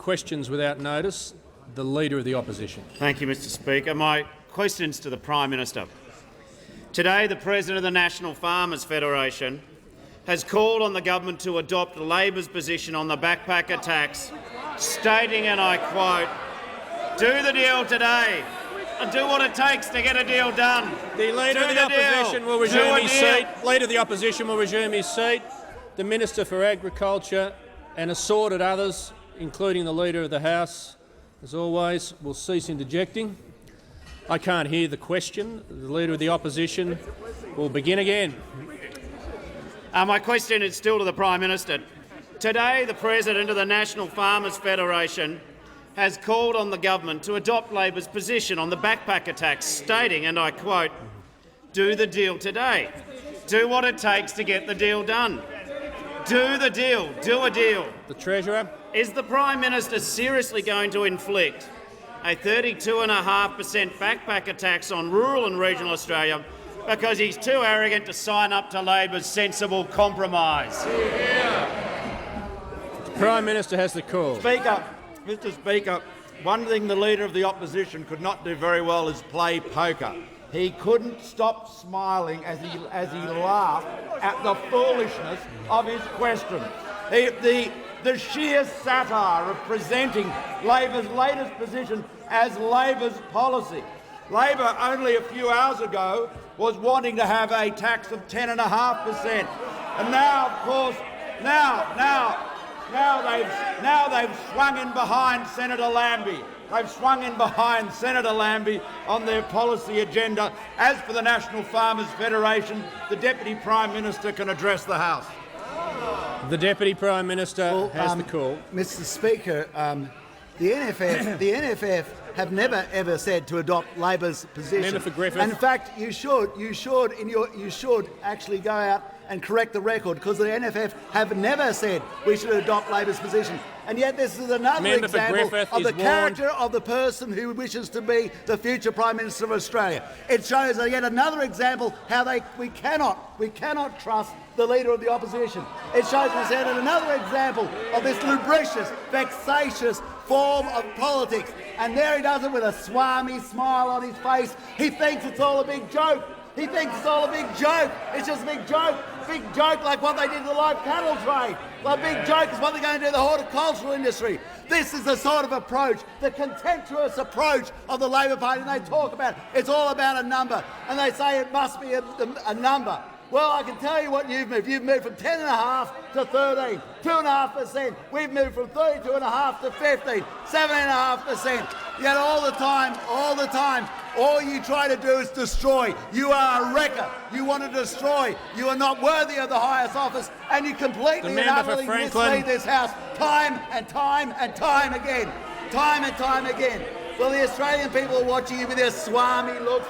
questions without notice. The Leader of the Opposition. Thank you, Mr Speaker. My question's to the Prime Minister. Today, the President of the National Farmers Federation has called on the government to adopt Labor's position on the backpacker tax, stating, and I quote, "Do the deal today and do what it takes to get a deal done." The Leader of the Opposition will resume his seat. Leader of the Opposition will resume his seat. The Minister for Agriculture and assorted others, including the Leader of the House, as always, will cease interjecting. I can't hear the question. The Leader of the Opposition will begin again. My question is still to the Prime Minister. Today, the President of the National Farmers Federation has called on the government to adopt Labor's position on the backpacker tax, stating, and I quote, "Do the deal today. Do what it takes to get the deal done. Do the deal. Do a deal." The Treasurer. Is the Prime Minister seriously going to inflict a 32.5% backpacker tax on rural and regional Australia because he's too arrogant to sign up to Labor's sensible compromise? The Prime Minister has the call. Mr Speaker, one thing the Leader of the Opposition could not do very well is play poker. He couldn't stop smiling as he laughed at the foolishness of his question. The sheer satire of presenting Labor's latest position as Labor's policy. Labor only a few hours ago was wanting to have a tax of 10.5%, and now, of course, now they've swung in behind Senator Lambie. They've swung in behind Senator Lambie on their policy agenda. As for the National Farmers Federation, the Deputy Prime Minister can address the House. The Deputy Prime Minister has the call. Mr Speaker, the NFF have never ever said to adopt Labor's position. Member for Griffith. And in fact, you should actually go out and correct the record, because the NFF have never said we should adopt Labor's position. And yet this is another example of the character of the person who wishes to be the future Prime Minister of Australia. It shows yet another example how we cannot trust the Leader of the Opposition. It shows us yet another example of this lubricious, vexatious form of politics. And there he does it with a swami smile on his face. He thinks it's all a big joke. He thinks it's all a big joke. It's just a big joke. Big joke like what they did to the live cattle trade. The big joke is what they're going to do to the horticultural industry. This is the sort of approach, the contemptuous approach of the Labor Party. And they talk about it's all about a number. And they say it must be a number. Well, I can tell you what you've moved. You've moved from 10.5 to 13, 2.5%. We've moved from 32.5 to 15, 7.5%. Yet all the time, all you try to do is destroy. You are a wrecker. You want to destroy. You are not worthy of the highest office, and you completely and utterly mislead this House time and time and time again. Time and time again. Well, the Australian people are watching you with your swami looks,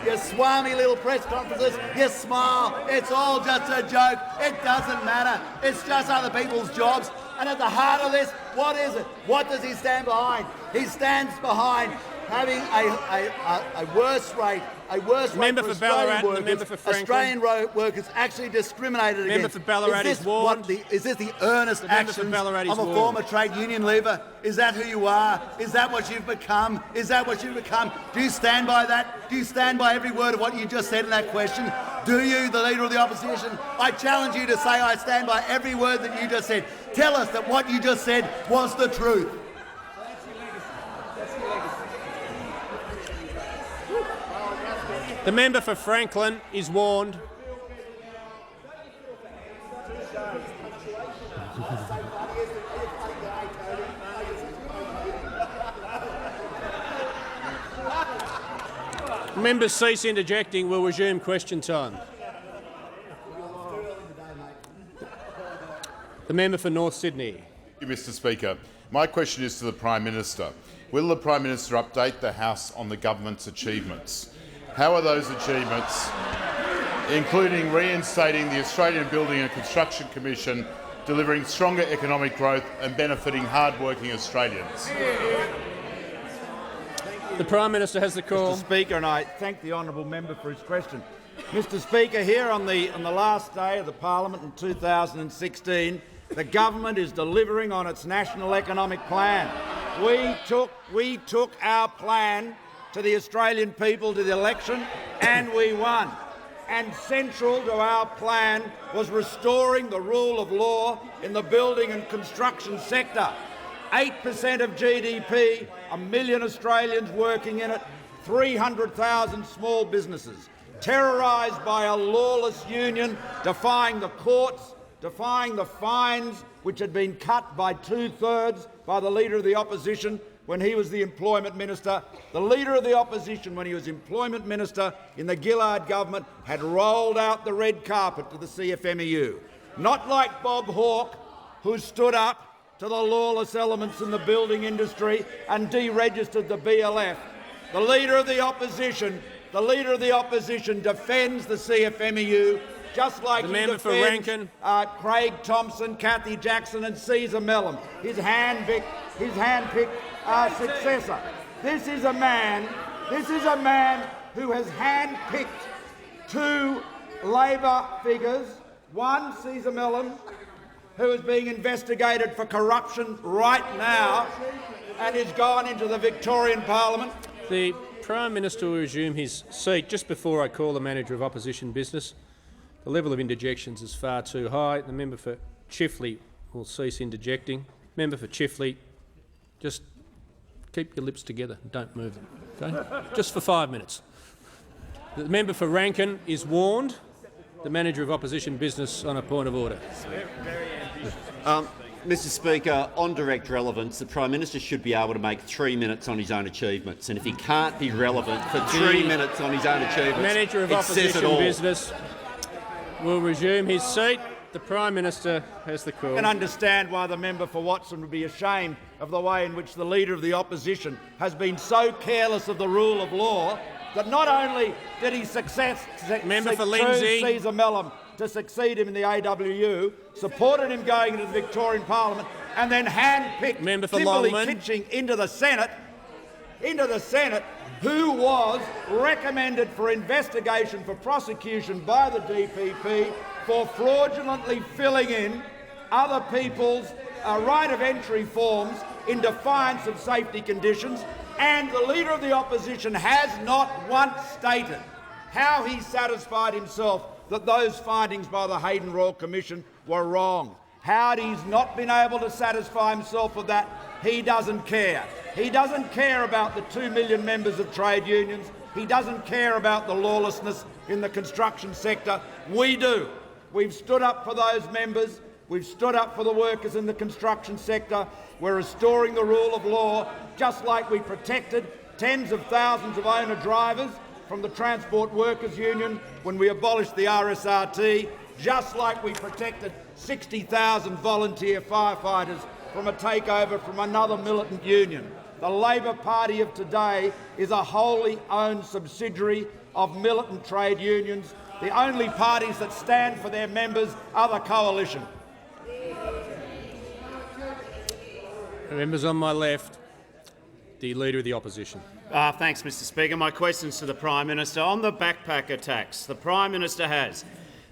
your swami little press conferences, your smile. It's all just a joke. It doesn't matter. It's just other people's jobs. And at the heart of this, what is it? What does he stand behind? He stands behind having a worse rate for Australian workers. Australian workers actually discriminated against. Member for Ballarat is warned. Is this the earnest actions of a former trade union leader? Is that who you are? Is that what you've become? Is that what you've become? Do you stand by that? Do you stand by every word of what you just said in that question? Do you, the Leader of the Opposition? I challenge you to say I stand by every word that you just said. Tell us that what you just said was the truth. The member for Franklin is warned. Members cease interjecting. We'll resume question time. The member for North Sydney. Thank you, Mr Speaker. My question is to the Prime Minister. Will the Prime Minister update the House on the government's achievements? How are those achievements, including reinstating the Australian Building and Construction Commission, delivering stronger economic growth and benefiting hard-working Australians? The Prime Minister has the call. Mr Speaker, and I thank the honourable member for his question. Mr Speaker, here on the last day of the Parliament in 2016, The government is delivering on its national economic plan. We took our plan to the Australian people to the election and we won. And central to our plan was restoring the rule of law in the building and construction sector. 8% of GDP, 1 million Australians working in it, 300,000 small businesses, terrorised by a lawless union, defying the courts, defying the fines which had been cut by 2/3 by the Leader of the Opposition when he was the Employment Minister. The Leader of the Opposition, when he was Employment Minister in the Gillard government, had rolled out the red carpet to the CFMEU. Not like Bob Hawke, who stood up to the lawless elements in the building industry and deregistered the BLF. The Leader of the Opposition defends the CFMEU just like the he member for defends Rankin. Craig Thompson, Cathy Jackson and Caesar Mellon, his hand-picked successor. This is a man who has hand-picked 2 Labor figures, one, Caesar Mellon, who is being investigated for corruption right now and is gone into the Victorian Parliament. The Prime Minister will resume his seat just before I call the Manager of Opposition Business. The level of interjections is far too high. The member for Chifley will cease interjecting. Member for Chifley, just keep your lips together and don't move them, okay? Just for 5 minutes. The member for Rankin is warned. The Manager of Opposition Business on a point of order. Mr Speaker, on direct relevance, the Prime Minister should be able to make 3 minutes on his own achievements, and if he can't be relevant for 3 minutes on his own achievements, Manager of it says it Opposition all. Business will resume his seat. The Prime Minister has the call. I can understand why the member for Watson would be ashamed of the way in which the Leader of the Opposition has been so careless of the rule of law that not only did he Member for Lindsay. Caesar Mellon to succeed him in the AWU, supported him going into the Victorian Parliament, and then hand-picked Kimberley Kitching into the Senate, who was recommended for investigation for prosecution by the DPP for fraudulently filling in other people's right of entry forms in defiance of safety conditions, and the Leader of the Opposition has not once stated how he satisfied himself that those findings by the Hayden Royal Commission were wrong. How he's not been able to satisfy himself of that, he doesn't care. He doesn't care about the 2 million members of trade unions. He doesn't care about the lawlessness in the construction sector. We do. We've stood up for those members. We've stood up for the workers in the construction sector. We're restoring the rule of law, just like we protected tens of thousands of owner-drivers from the Transport Workers Union when we abolished the RSRT, just like we protected 60,000 volunteer firefighters from a takeover from another militant union. The Labor Party of today is a wholly owned subsidiary of militant trade unions. The only parties that stand for their members are the coalition. Members on my left, the Leader of the Opposition. Thanks, Mr Speaker. My question's to the Prime Minister. On the backpacker tax, the Prime Minister has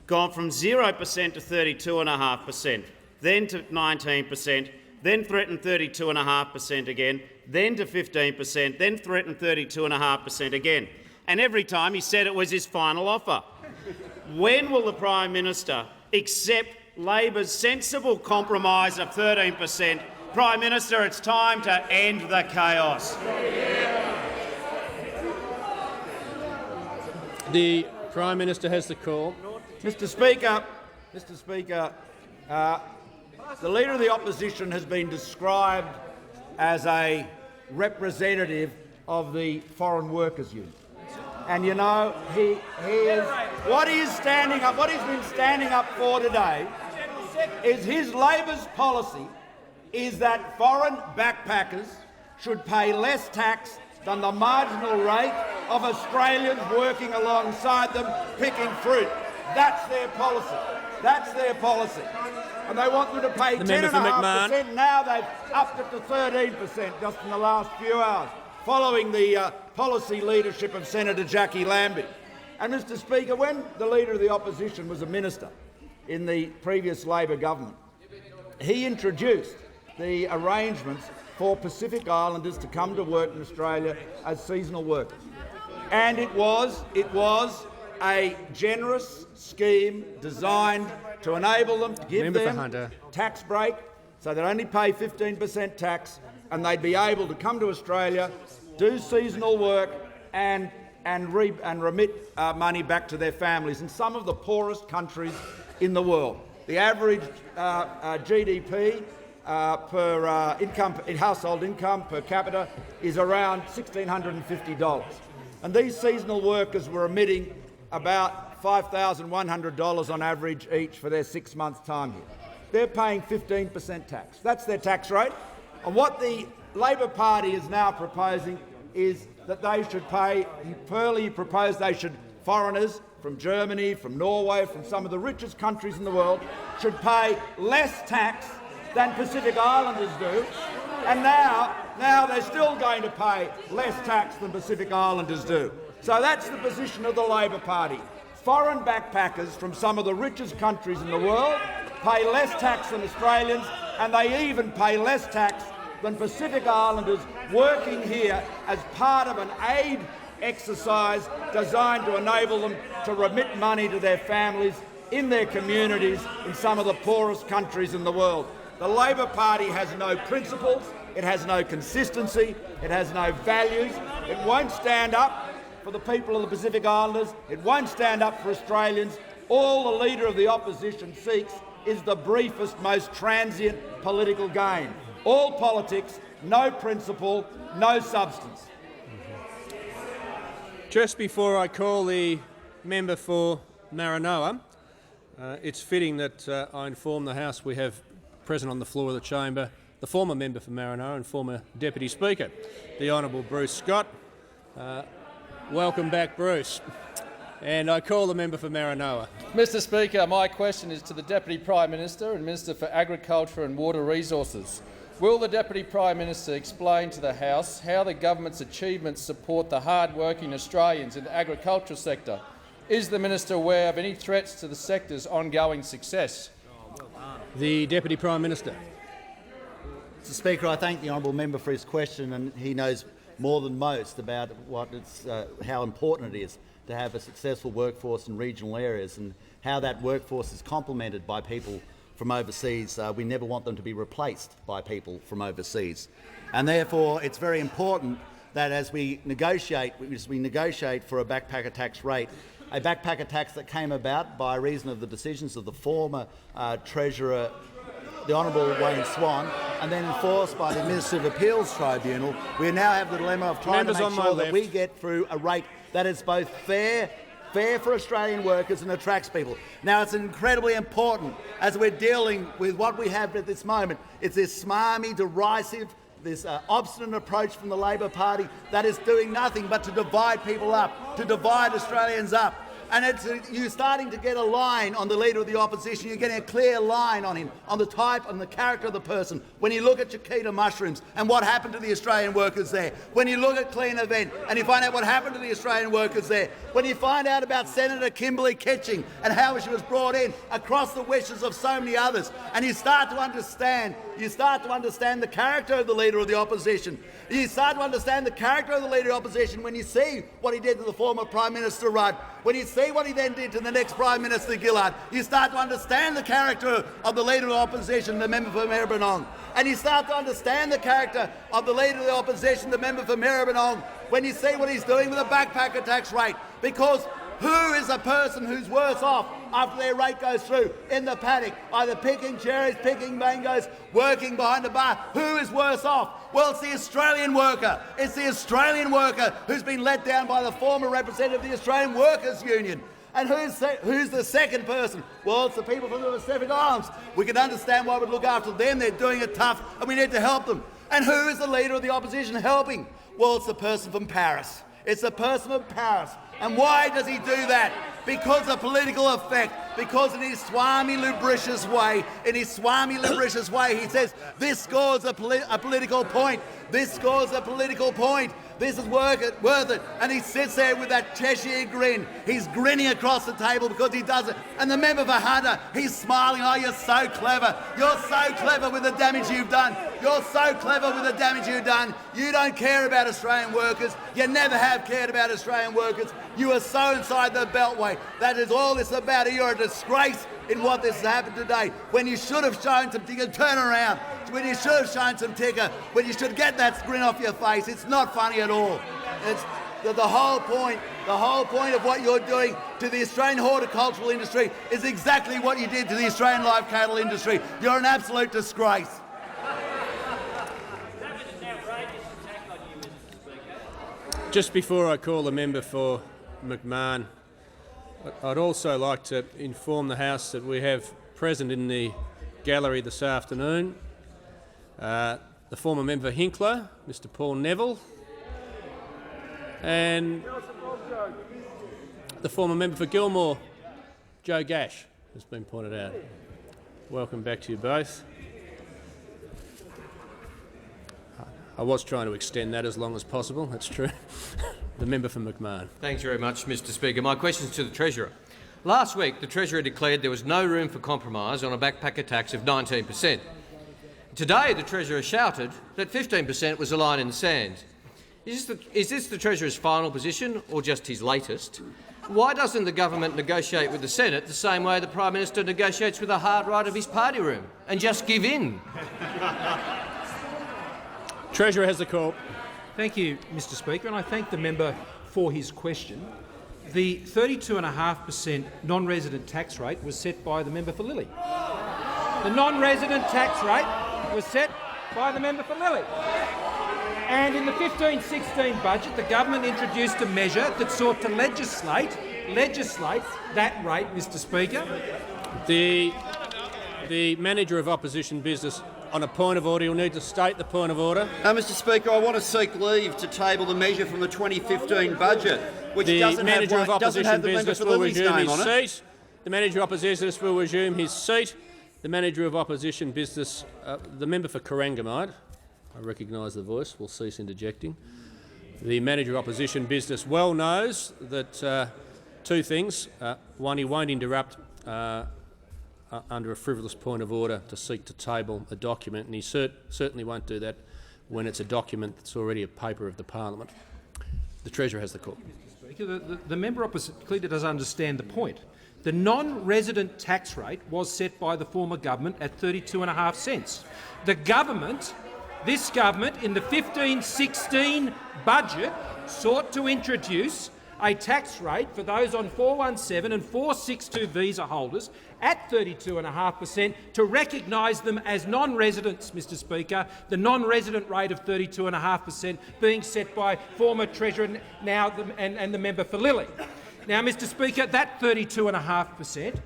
gone from 0% to 32.5%, then to 19%, then threatened 32.5% again, then to 15%, then threatened 32.5% again. And every time he said it was his final offer. When will the Prime Minister accept Labor's sensible compromise of 13%? Prime Minister, it's time to end the chaos. The Prime Minister has the call. Mr Speaker, the Leader of the Opposition has been described as a representative of the Foreign Workers Union. And you know, he is what he's been standing up for today is his Labor's policy is that foreign backpackers should pay less tax than the marginal rate of Australians working alongside them picking fruit. That's their policy. That's their policy. And they want them to pay 10.5%. Now they've upped it to 13% just in the last few hours, following the policy leadership of Senator Jackie Lambie. And Mr Speaker, when the Leader of the Opposition was a minister in the previous Labor government, he introduced the arrangements for Pacific Islanders to come to work in Australia as seasonal workers. And it was a generous scheme designed to enable them to give them tax break, so they'd only pay 15% tax, and they'd be able to come to Australia, do seasonal work, and remit money back to their families in some of the poorest countries in the world. The average GDP per household income per capita is around $1,650. And these seasonal workers were emitting about $5,100 on average each for their 6 months' time here. They're paying 15% tax. That's their tax rate. And what the Labor Party is now proposing is that they should pay, foreigners from Germany, from Norway, from some of the richest countries in the world, should pay less tax than Pacific Islanders do. And now they're still going to pay less tax than Pacific Islanders do. So that's the position of the Labor Party. Foreign backpackers from some of the richest countries in the world pay less tax than Australians, and they even pay less tax than Pacific Islanders working here as part of an aid exercise designed to enable them to remit money to their families in their communities in some of the poorest countries in the world. The Labor Party has no principles, it has no consistency, it has no values, it won't stand up for the people of the Pacific Islanders, it won't stand up for Australians. All the Leader of the Opposition seeks is the briefest, most transient political gain. All politics, no principle, no substance. Just before I call the member for Marino, it's fitting that I inform the House we have present on the floor of the chamber the former member for Marino and former Deputy Speaker, the Honourable Bruce Scott. Welcome back, Bruce. And I call the member for Marino. Mr Speaker, my question is to the Deputy Prime Minister and Minister for Agriculture and Water Resources. Will the Deputy Prime Minister explain to the House how the government's achievements support the hard-working Australians in the agricultural sector? Is the Minister aware of any threats to the sector's ongoing success? The Deputy Prime Minister. Mr Speaker, I thank the honourable member for his question, and he knows more than most about how important it is to have a successful workforce in regional areas and how that workforce is complemented by people from overseas. We never want them to be replaced by people from overseas. And therefore, it's very important that as we negotiate for a backpacker tax rate, a backpacker tax that came about by reason of the decisions of the former Treasurer, the Honourable Wayne Swan, and then enforced by the Administrative Appeals Tribunal, we now have the dilemma of trying to make sure that we get through a rate that is both fair for Australian workers and attracts people. Now, it's incredibly important as we're dealing with what we have at this moment. It's this smarmy, derisive, this obstinate approach from the Labor Party that is doing nothing but to divide people up, to divide Australians up. And you're starting to get a line on the Leader of the Opposition. You're getting a clear line on him, on the type and the character of the person. When you look at Chiquita Mushrooms and what happened to the Australian workers there, when you look at Clean Event and you find out what happened to the Australian workers there, when you find out about Senator Kimberley Kitching and how she was brought in across the wishes of so many others, and you start to understand the character of the Leader of the Opposition. You start to understand the character of the Leader of the Opposition when you see what he did to the former Prime Minister Rudd, when you see what he then did to the next Prime Minister Gillard. You start to understand the character of the Leader of the Opposition, the member for Maribyrnong. And you start to understand the character of the Leader of the Opposition, the member for Maribyrnong, when you see what he's doing with the backpacker tax rate. Because who is a person who's worse off after their rate goes through in the paddock, either picking cherries, picking mangoes, working behind the bar? Who is worse off? Well, it's the Australian worker. It's the Australian worker who's been let down by the former representative of the Australian Workers' Union. And who's the second person? Well, it's the people from the Pacific Islands. We can understand why we'd look after them. They're doing it tough, and we need to help them. And who is the Leader of the Opposition helping? Well, it's the person from Paris. It's the person from Paris. And why does he do that? Because of political effect. because in his swami lubricious way, he says, this scores a political point. This scores a political point. This is worth it. And he sits there with that Cheshire grin. He's grinning across the table because he does it. And the member for Hunter, he's smiling. Oh, you're so clever. You're so clever with the damage you've done. You're so clever with the damage you've done. You don't care about Australian workers. You never have cared about Australian workers. You are so inside the beltway. That is all this about. You're a disgrace in what this has happened today. When you should have shown some ticker, turn around. When you should have shown some ticker, when you should get that grin off your face. It's not funny at all. It's the whole point of what you're doing to the Australian horticultural industry is exactly what you did to the Australian live cattle industry. You're an absolute disgrace. Just before I call the member for McMahon, I'd also like to inform the House that we have present in the gallery this afternoon the former member for Hinkler, Mr Paul Neville, and the former member for Gilmore, Joe Gash, has been pointed out. Welcome back to you both. I was trying to extend that as long as possible, that's true. The member for McMahon. Thanks very much, Mr Speaker. My question is to the Treasurer. Last week, the Treasurer declared there was no room for compromise on a backpacker tax of 19%. Today, the Treasurer shouted that 15% was a line in the sand. Is this the Treasurer's final position or just his latest? Why doesn't the government negotiate with the Senate the same way the Prime Minister negotiates with the hard right of his party room and just give in? Treasurer has the call. Thank you, Mr Speaker, and I thank the member for his question. The 32.5% non-resident tax rate was set by the member for Lilly. The non-resident tax rate was set by the member for Lilly. And in the 15-16 budget, the government introduced a measure that sought to legislate that rate, Mr Speaker. The Manager of Opposition Business, on a point of order, you'll need to state the point of order. Mr Speaker, I want to seek leave to table the measure from the 2015 budget, which doesn't have the member for Lily's name on it. The Manager of Opposition Business will resume his seat. The Manager of Opposition Business, the member for Corangamite, I recognise the voice, will cease interjecting. The Manager of Opposition Business well knows that two things. One, he won't interrupt under a frivolous point of order to seek to table a document, and he certainly won't do that when it's a document that's already a paper of the Parliament. The Treasurer has the call. The member opposite clearly does understand the point. The non-resident tax rate was set by the former government at 32.5 cents. The government, this government, in the 15-16 budget, sought to introduce a tax rate for those on 417 and 462 visa holders at 32.5% to recognise them as non-residents, Mr Speaker, the non-resident rate of 32.5% being set by former Treasurer and the member for Lilly. Now, Mr Speaker, that 32.5%,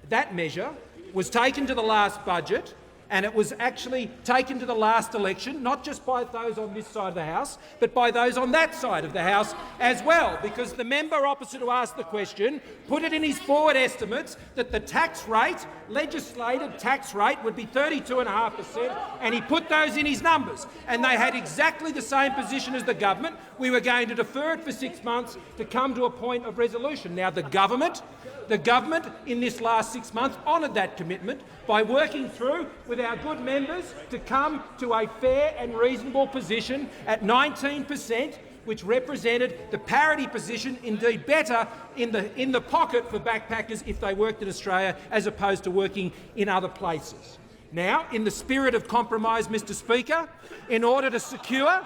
that measure was taken to the last budget, and it was actually taken to the last election, not just by those on this side of the House, but by those on that side of the House as well, because the member opposite who asked the question put it in his forward estimates that the tax rate, legislated tax rate, would be 32.5%, and he put those in his numbers. And they had exactly the same position as the government. We were going to defer it for 6 months to come to a point of resolution. Now, the government in this last 6 months honoured that commitment by working through with our good members to come to a fair and reasonable position at 19%, which represented the parity position, indeed better, in the pocket for backpackers if they worked in Australia as opposed to working in other places. Now, in the spirit of compromise, Mr Speaker, in order to secure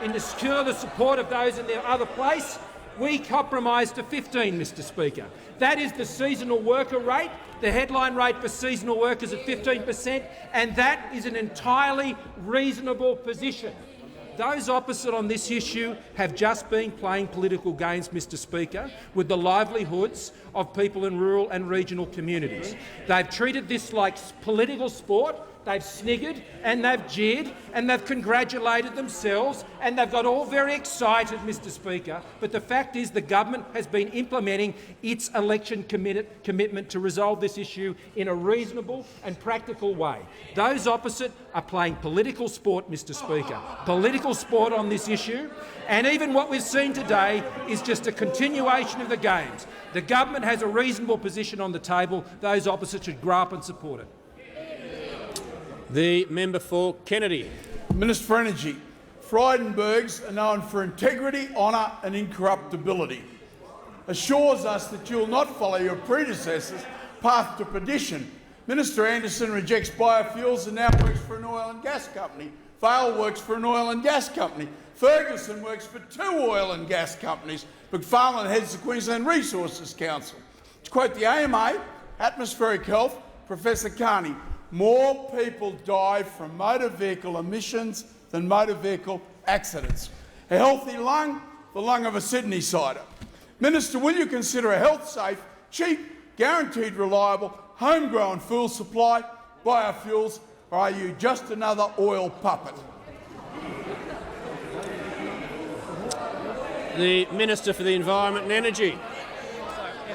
the support of those in their other place, we compromised to 15, Mr Speaker. That is the seasonal worker rate, the headline rate for seasonal workers at 15%, and that is an entirely reasonable position. Those opposite on this issue have just been playing political games, Mr Speaker, with the livelihoods of people in rural and regional communities. They've treated this like political sport they've sniggered and they've jeered and they've congratulated themselves and they've got all very excited, Mr Speaker. But the fact is the government has been implementing its election commitment to resolve this issue in a reasonable and practical way. Those opposite are playing political sport, Mr Speaker, political sport on this issue, and even what we've seen today is just a continuation of the games. The government has a reasonable position on the table. Those opposite should grow up and support it. The member for Kennedy. Minister for Energy, Frydenbergs are known for integrity, honour and incorruptibility. Assures us that you will not follow your predecessors' path to perdition. Minister Anderson rejects biofuels and now works for an oil and gas company. Vale works for an oil and gas company. Ferguson works for 2 oil and gas companies. McFarlane heads the Queensland Resources Council. To quote the AMA, Atmospheric Health, Professor Carney, more people die from motor vehicle emissions than motor vehicle accidents. A healthy lung, the lung of a Sydney-sider. Minister, will you consider a health-safe, cheap, guaranteed reliable, homegrown fuel supply, biofuels, or are you just another oil puppet? The Minister for the Environment and Energy.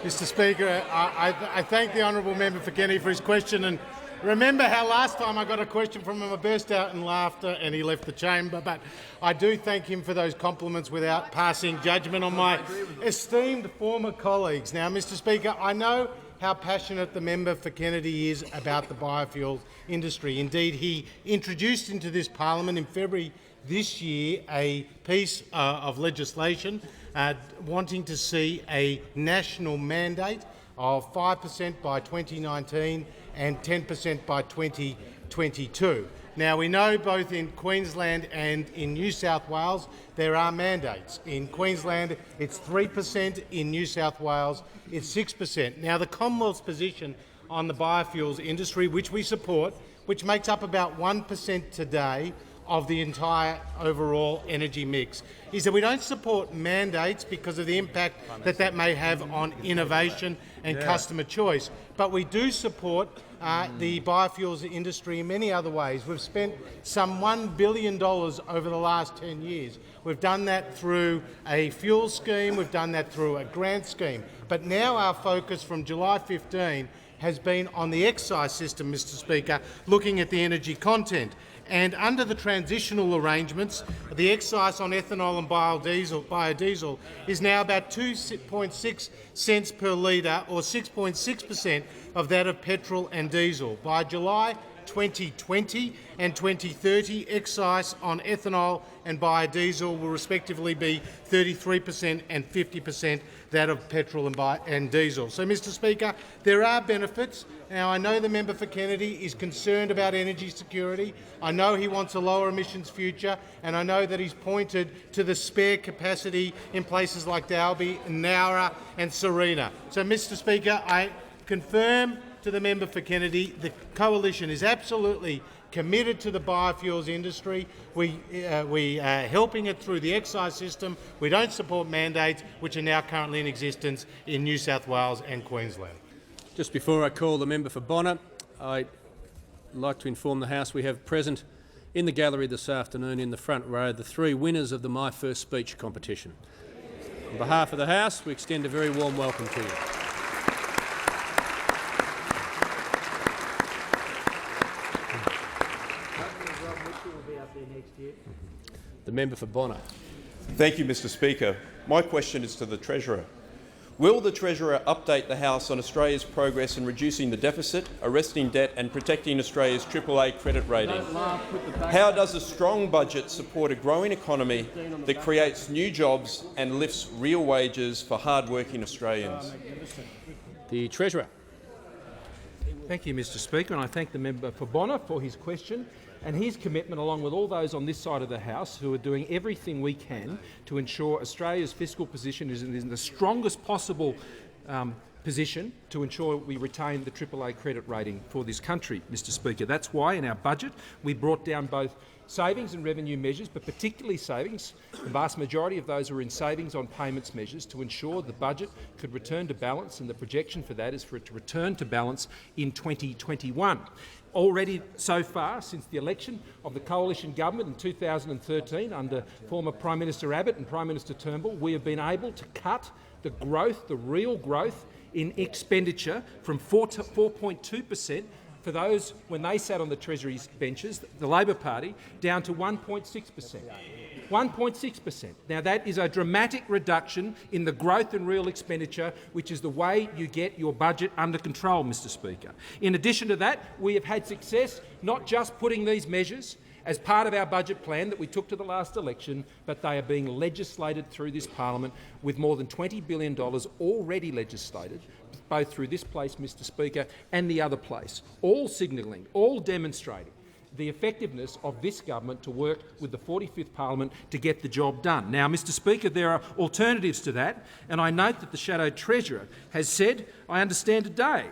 Mr Speaker, I thank the honourable member for Kennedy for his question, and remember how last time I got a question from him, I burst out in laughter and he left the chamber, but I do thank him for those compliments without passing judgment on my esteemed former colleagues. Now, Mr Speaker, I know how passionate the member for Kennedy is about the biofuel industry. Indeed, he introduced into this parliament in February this year a piece of legislation wanting to see a national mandate of 5% by 2019 and 10% by 2022. Now, we know both in Queensland and in New South Wales there are mandates. In Queensland it's 3%, in New South Wales it's 6%. Now, the Commonwealth's position on the biofuels industry, which we support, which makes up about 1% today of the entire overall energy mix, is that we don't support mandates because of the impact that may have on innovation and customer choice. But we do support the biofuels industry in many other ways. We've spent some $1 billion over the last 10 years. We've done that through a fuel scheme, we've done that through a grant scheme. But now our focus from July 15 has been on the excise system, Mr Speaker, looking at the energy content. And under the transitional arrangements, the excise on ethanol and biodiesel is now about 2.6 cents per litre, or 6.6% of that of petrol and diesel. By July 2020 and 2030, excise on ethanol and biodiesel will respectively be 33% and 50% that of petrol and diesel. So, Mr Speaker, there are benefits. Now, I know the member for Kennedy is concerned about energy security. I know he wants a lower emissions future, and I know that he's pointed to the spare capacity in places like Dalby, Nowra and Serena. So, Mr Speaker, I confirm to the member for Kennedy the coalition is absolutely committed to the biofuels industry. We are helping it through the excise system. We don't support mandates which are now currently in existence in New South Wales and Queensland. Just before I call the member for Bonner, I'd like to inform the House we have present in the gallery this afternoon in the front row the 3 winners of the My First Speech competition. On behalf of the House, we extend a very warm welcome to you. The member for Bonner. Thank you, Mr Speaker. My question is to the Treasurer. Will the Treasurer update the House on Australia's progress in reducing the deficit, arresting debt and protecting Australia's AAA credit rating? How does a strong budget support a growing economy that creates new jobs and lifts real wages for hard-working Australians? The Treasurer. Thank you, Mr Speaker, and I thank the member for Bonner for his question and his commitment, along with all those on this side of the House who are doing everything we can to ensure Australia's fiscal position is in the strongest possible position to ensure we retain the AAA credit rating for this country, Mr Speaker. That's why in our budget we brought down both savings and revenue measures, but particularly savings. The vast majority of those are in savings on payments measures to ensure the budget could return to balance, and the projection for that is for it to return to balance in 2021. already so far since the election of the coalition government in 2013 under former Prime Minister Abbott and Prime Minister Turnbull, we have been able to cut the growth, the real growth in expenditure from 4.2% for those when they sat on the Treasury's benches, the Labor Party, down to 1.6%. 1.6%. Now that is a dramatic reduction in the growth in real expenditure, which is the way you get your budget under control, Mr Speaker. In addition to that, we have had success not just putting these measures as part of our budget plan that we took to the last election, but they are being legislated through this parliament with more than $20 billion already legislated, both through this place, Mr Speaker, and the other place, all signalling, all demonstrating the effectiveness of this government to work with the 45th Parliament to get the job done. Now, Mr Speaker, there are alternatives to that, and I note that the Shadow Treasurer has said, I understand today,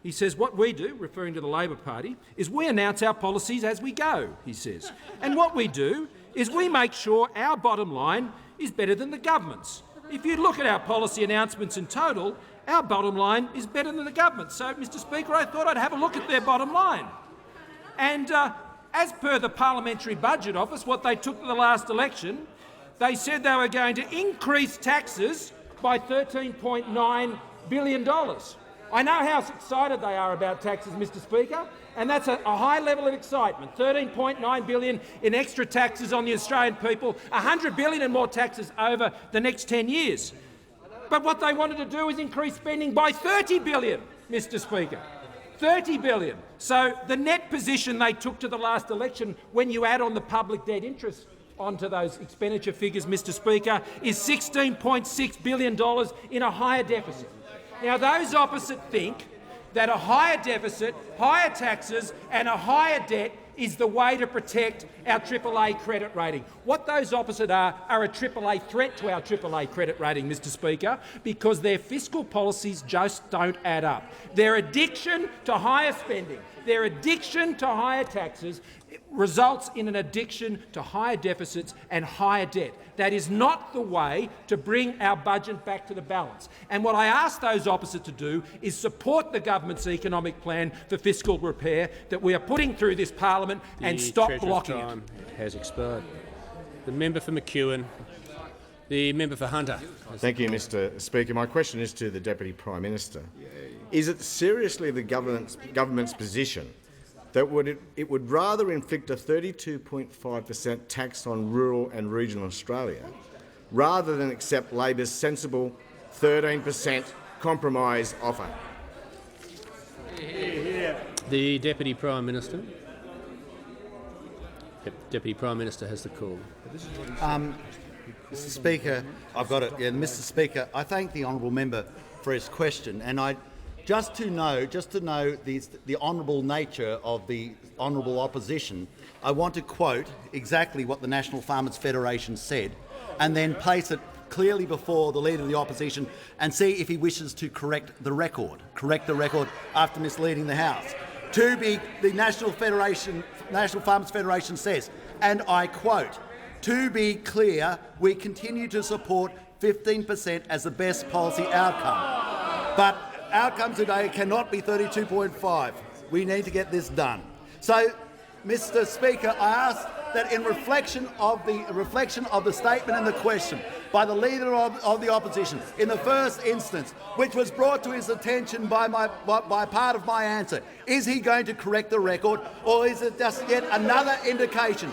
he says, what we do, referring to the Labor Party, is we announce our policies as we go, he says. And what we do is we make sure our bottom line is better than the government's. If you look at our policy announcements in total, our bottom line is better than the government. So, Mr Speaker, I thought I'd have a look at their bottom line. And as per the Parliamentary Budget Office, what they took to the last election, they said they were going to increase taxes by $13.9 billion. I know how excited they are about taxes, Mr Speaker, and that's a high level of excitement. $13.9 billion in extra taxes on the Australian people, $100 billion in more taxes over the next 10 years. But what they wanted to do is increase spending by $30 billion, Mr Speaker. $30 billion. So the net position they took to the last election, when you add on the public debt interest onto those expenditure figures, Mr Speaker, is $16.6 billion in a higher deficit. Now, those opposite think that a higher deficit, higher taxes and a higher debt is the way to protect our AAA credit rating. What those opposite are a AAA threat to our AAA credit rating, Mr Speaker, because their fiscal policies just don't add up. Their addiction to higher spending, their addiction to higher taxes results in an addiction to higher deficits and higher debt. That is not the way to bring our budget back to the balance. And what I ask those opposite to do is support the government's economic plan for fiscal repair that we are putting through this parliament and stop blocking it. Has expired. The member for McEwen. The member for Hunter. Thank you, Mr Speaker. My question is to the Deputy Prime Minister. Is it seriously the government's position that it would rather inflict a 32.5% tax on rural and regional Australia rather than accept Labor's sensible 13% compromise offer? The Deputy Prime Minister. Deputy Prime Minister has the call. Mr Speaker, I've got it. Yeah, Mr Speaker, I thank the honourable member for his question, and just to know the honourable nature of the honourable opposition, I want to quote exactly what the National Farmers Federation said, and then place it clearly before the Leader of the Opposition and see if he wishes to correct the record after misleading the House. The National Farmers Federation says, and I quote, "To be clear, we continue to support 15% as the best policy outcome. But outcome today cannot be 32.5. We need to get this done." So, Mr Speaker, I ask that in reflection of the statement and the question by the Leader of the Opposition in the first instance, which was brought to his attention by part of my answer, is he going to correct the record, or is it just yet another indication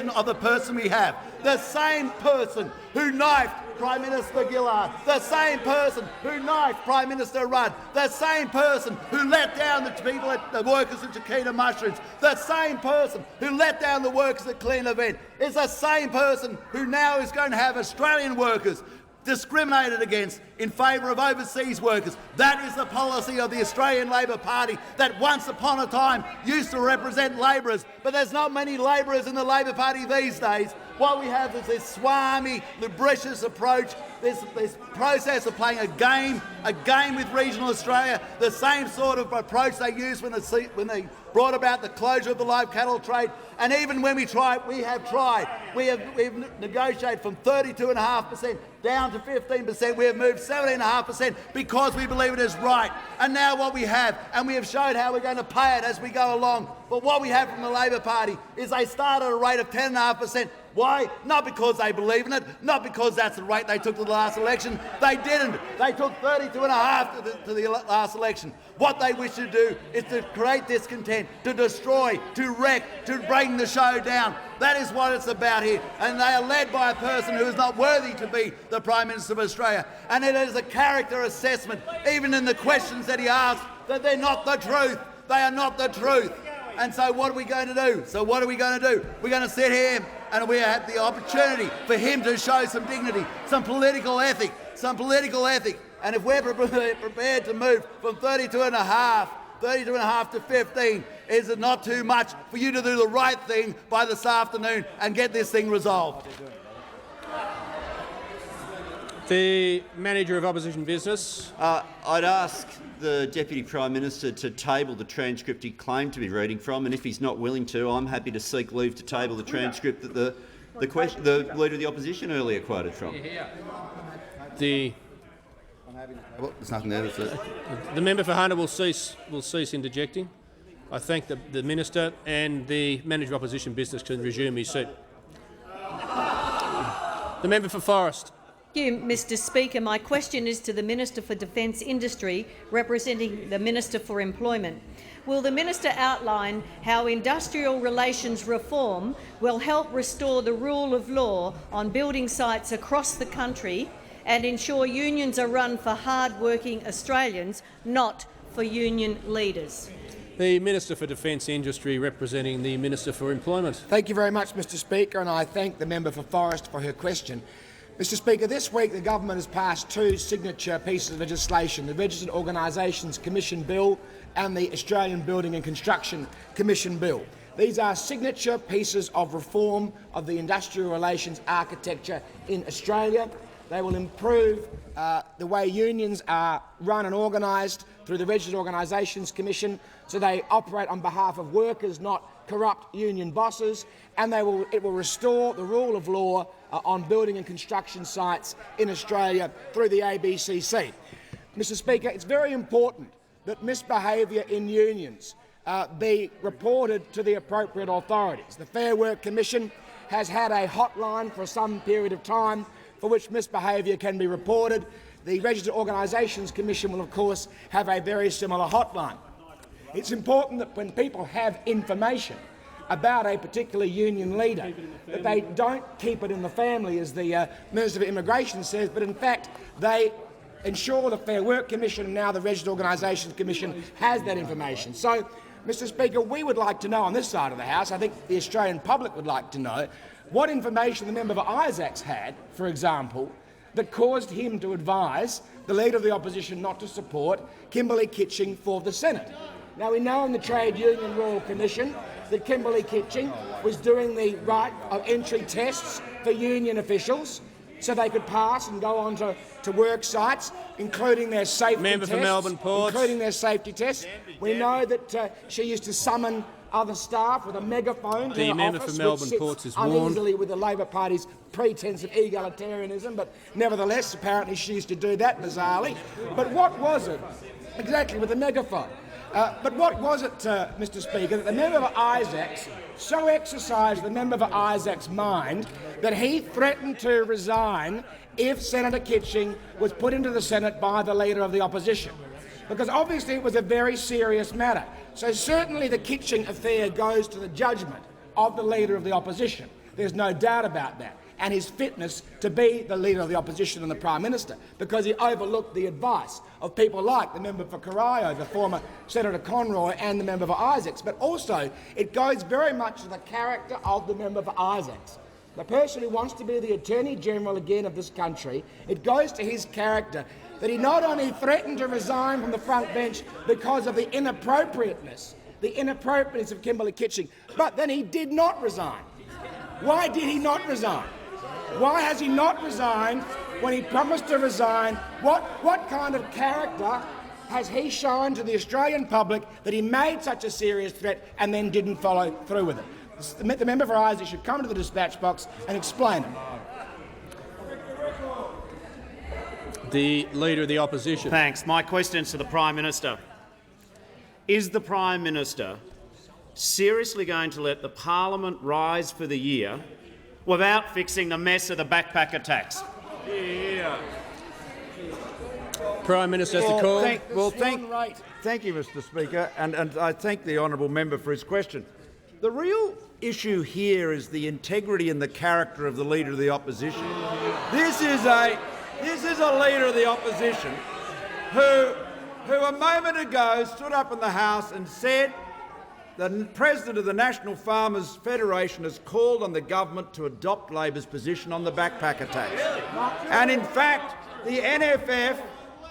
of the person we have? The same person who knifed Prime Minister Gillard, the same person who knifed Prime Minister Rudd, the same person who let down the workers at Chiquita Mushrooms, the same person who let down the workers at Clean Event, is the same person who now is going to have Australian workers discriminated against in favour of overseas workers. That is the policy of the Australian Labor Party that once upon a time used to represent labourers, but there's not many labourers in the Labor Party these days. What we have is this swami, lubricious approach this process of playing a game with regional Australia, the same sort of approach they used when they brought about the closure of the live cattle trade. And even when we've tried, we've negotiated from 32.5% down to 15%. We have moved 17.5% because we believe it is right. And now what we have, and we have showed how we're going to pay it as we go along, but what we have from the Labor Party is they start at a rate of 10.5%. Why? Not because they believe in it, not because that's the rate they took to the last election. They didn't. They took 32.5 to the last election. What they wish to do is to create discontent, to destroy, to wreck, to bring the show down. That is what it's about here. And they are led by a person who is not worthy to be the Prime Minister of Australia. And it is a character assessment, even in the questions that he asks, that they're not the truth. They are not the truth. And so what are we going to do? We're going to sit here and we have the opportunity for him to show some dignity, some political ethic. And if we're prepared to move from 32.5 to 15, is it not too much for you to do the right thing by this afternoon and get this thing resolved? The Manager of Opposition Business. I'd ask the Deputy Prime Minister to table the transcript he claimed to be reading from, and if he's not willing to, I'm happy to seek leave to table the transcript that the Leader of the Opposition earlier quoted from. There's nothing there, that's it. The member for Hunter will cease interjecting. I thank the Minister, and the Manager of Opposition Business can resume his seat. The member for Forest. Thank you, Mr Speaker. My question is to the Minister for Defence Industry, representing the Minister for Employment. Will the Minister outline how industrial relations reform will help restore the rule of law on building sites across the country and ensure unions are run for hard-working Australians, not for union leaders? The Minister for Defence Industry, representing the Minister for Employment. Thank you very much, Mr Speaker, and I thank the member for Forest for her question. Mr Speaker, this week the government has passed two signature pieces of legislation, the Registered Organisations Commission Bill and the Australian Building and Construction Commission Bill. These are signature pieces of reform of the industrial relations architecture in Australia. They will improve the way unions are run and organised through the Registered Organisations Commission, so they operate on behalf of workers, not corrupt union bosses, and it will restore the rule of law on building and construction sites in Australia through the ABCC. Mr Speaker, it's very important that misbehaviour in unions be reported to the appropriate authorities. The Fair Work Commission has had a hotline for some period of time for which misbehaviour can be reported. The Registered Organisations Commission will, of course, have a very similar hotline. It's important that when people have information about a particular union leader, that they don't keep it in the family, as the Minister for Immigration says, but in fact they ensure the Fair Work Commission and now the Registered Organisations Commission has that information. So, Mr Speaker, we would like to know on this side of the House, I think the Australian public would like to know, what information the member for Isaacs had, for example, that caused him to advise the Leader of the Opposition not to support Kimberley Kitching for the Senate. Now, we know in the Trade Union Royal Commission that Kimberley Kitching was doing the right of entry tests for union officials so they could pass and go on to work sites, including their safety Member tests. for Melbourne Ports. Including their safety tests. We know that she used to summon other staff with a megaphone to the her member office, for Melbourne which Ports sits is warned. uneasily with the Labor Party's pretence of egalitarianism, but nevertheless, apparently she used to do that bizarrely. But what was it? Exactly, with the megaphone. But what was it, Mr Speaker, that the member for Isaacs so exercised the member for Isaacs' mind that he threatened to resign if Senator Kitching was put into the Senate by the Leader of the Opposition? Because obviously it was a very serious matter. So certainly the Kitching affair goes to the judgment of the Leader of the Opposition. There's no doubt about that. And his fitness to be the Leader of the Opposition and the Prime Minister, because he overlooked the advice of people like the member for Corio, the former Senator Conroy, and the member for Isaacs. But also, it goes very much to the character of the member for Isaacs. The person who wants to be the Attorney-General again of this country, it goes to his character that he not only threatened to resign from the front bench because of the inappropriateness of Kimberley Kitching, but then he did not resign. Why did he not resign? Why has he not resigned when he promised to resign? What kind of character has he shown to the Australian public that he made such a serious threat and then didn't follow through with it? The member for Isaac should come to the dispatch box and explain it. The Leader of the Opposition. Thanks. My question is to the Prime Minister. Is the Prime Minister seriously going to let the Parliament rise for the year without fixing the mess of the backpacker tax? Yeah. Prime Minister has the call. Thank you, Mr. Speaker, and I thank the honourable member for his question. The real issue here is the integrity and the character of the Leader of the Opposition. This is a Leader of the Opposition who a moment ago stood up in the House and said the President of the National Farmers Federation has called on the government to adopt Labor's position on the backpacker tax. And in fact, the NFF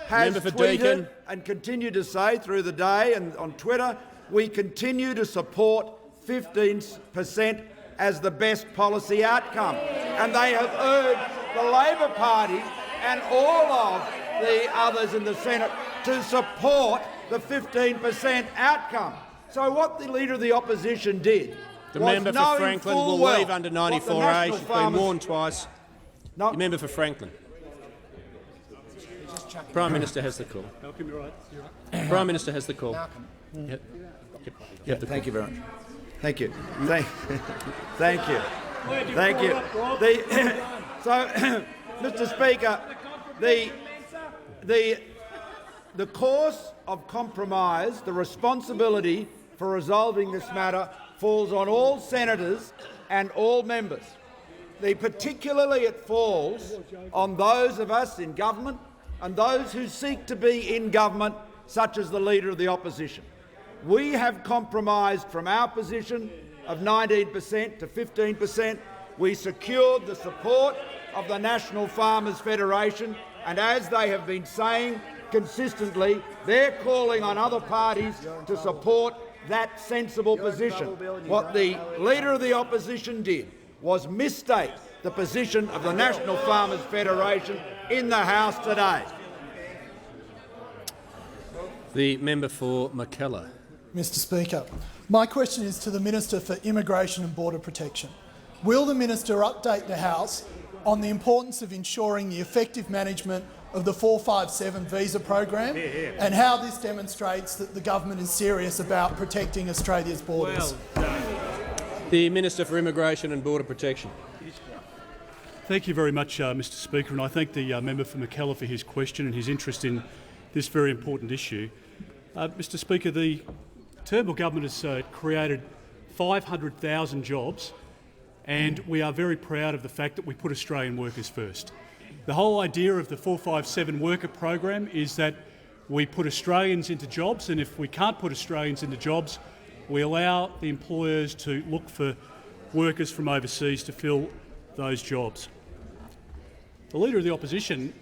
has tweeted and continued to say through the day and on Twitter, we continue to support 15% as the best policy outcome. And they have urged the Labor Party and all of the others in the Senate to support the 15% outcome. So what the Leader of the Opposition did The was member for knowing Franklin full will well leave under what the 94A. National She's been Farmers- warned twice. The member for Franklin. Prime Minister has the call. Prime Minister has the call. Yep. Thank you very much. Thank you. Thank you. Thank you. So, Mr. Speaker, the course of compromise, the responsibility for resolving this matter falls on all senators and all members. Particularly it falls on those of us in government and those who seek to be in government, such as the Leader of the Opposition. We have compromised from our position of 19% to 15%. We secured the support of the National Farmers Federation, and as they have been saying consistently, they're calling on other parties to support that sensible position. What the Leader of the Opposition did was misstate the position of the National Farmers Federation in the House today. The member for MACKELLAR. Mr. Speaker, my question is to the Minister for Immigration and Border Protection. Will the Minister update the House on the importance of ensuring the effective management of the 457 visa program and how this demonstrates that the government is serious about protecting Australia's borders? The Minister for Immigration and Border Protection. Thank you very much, Mr. Speaker, and I thank the member for MACKELLAR for his question and his interest in this very important issue. Mr. Speaker, the Turnbull government has created 500,000 jobs, and we are very proud of the fact that we put Australian workers first. The whole idea of the 457 worker program is that we put Australians into jobs, and if we can't put Australians into jobs, we allow the employers to look for workers from overseas to fill those jobs. The Leader of the Opposition,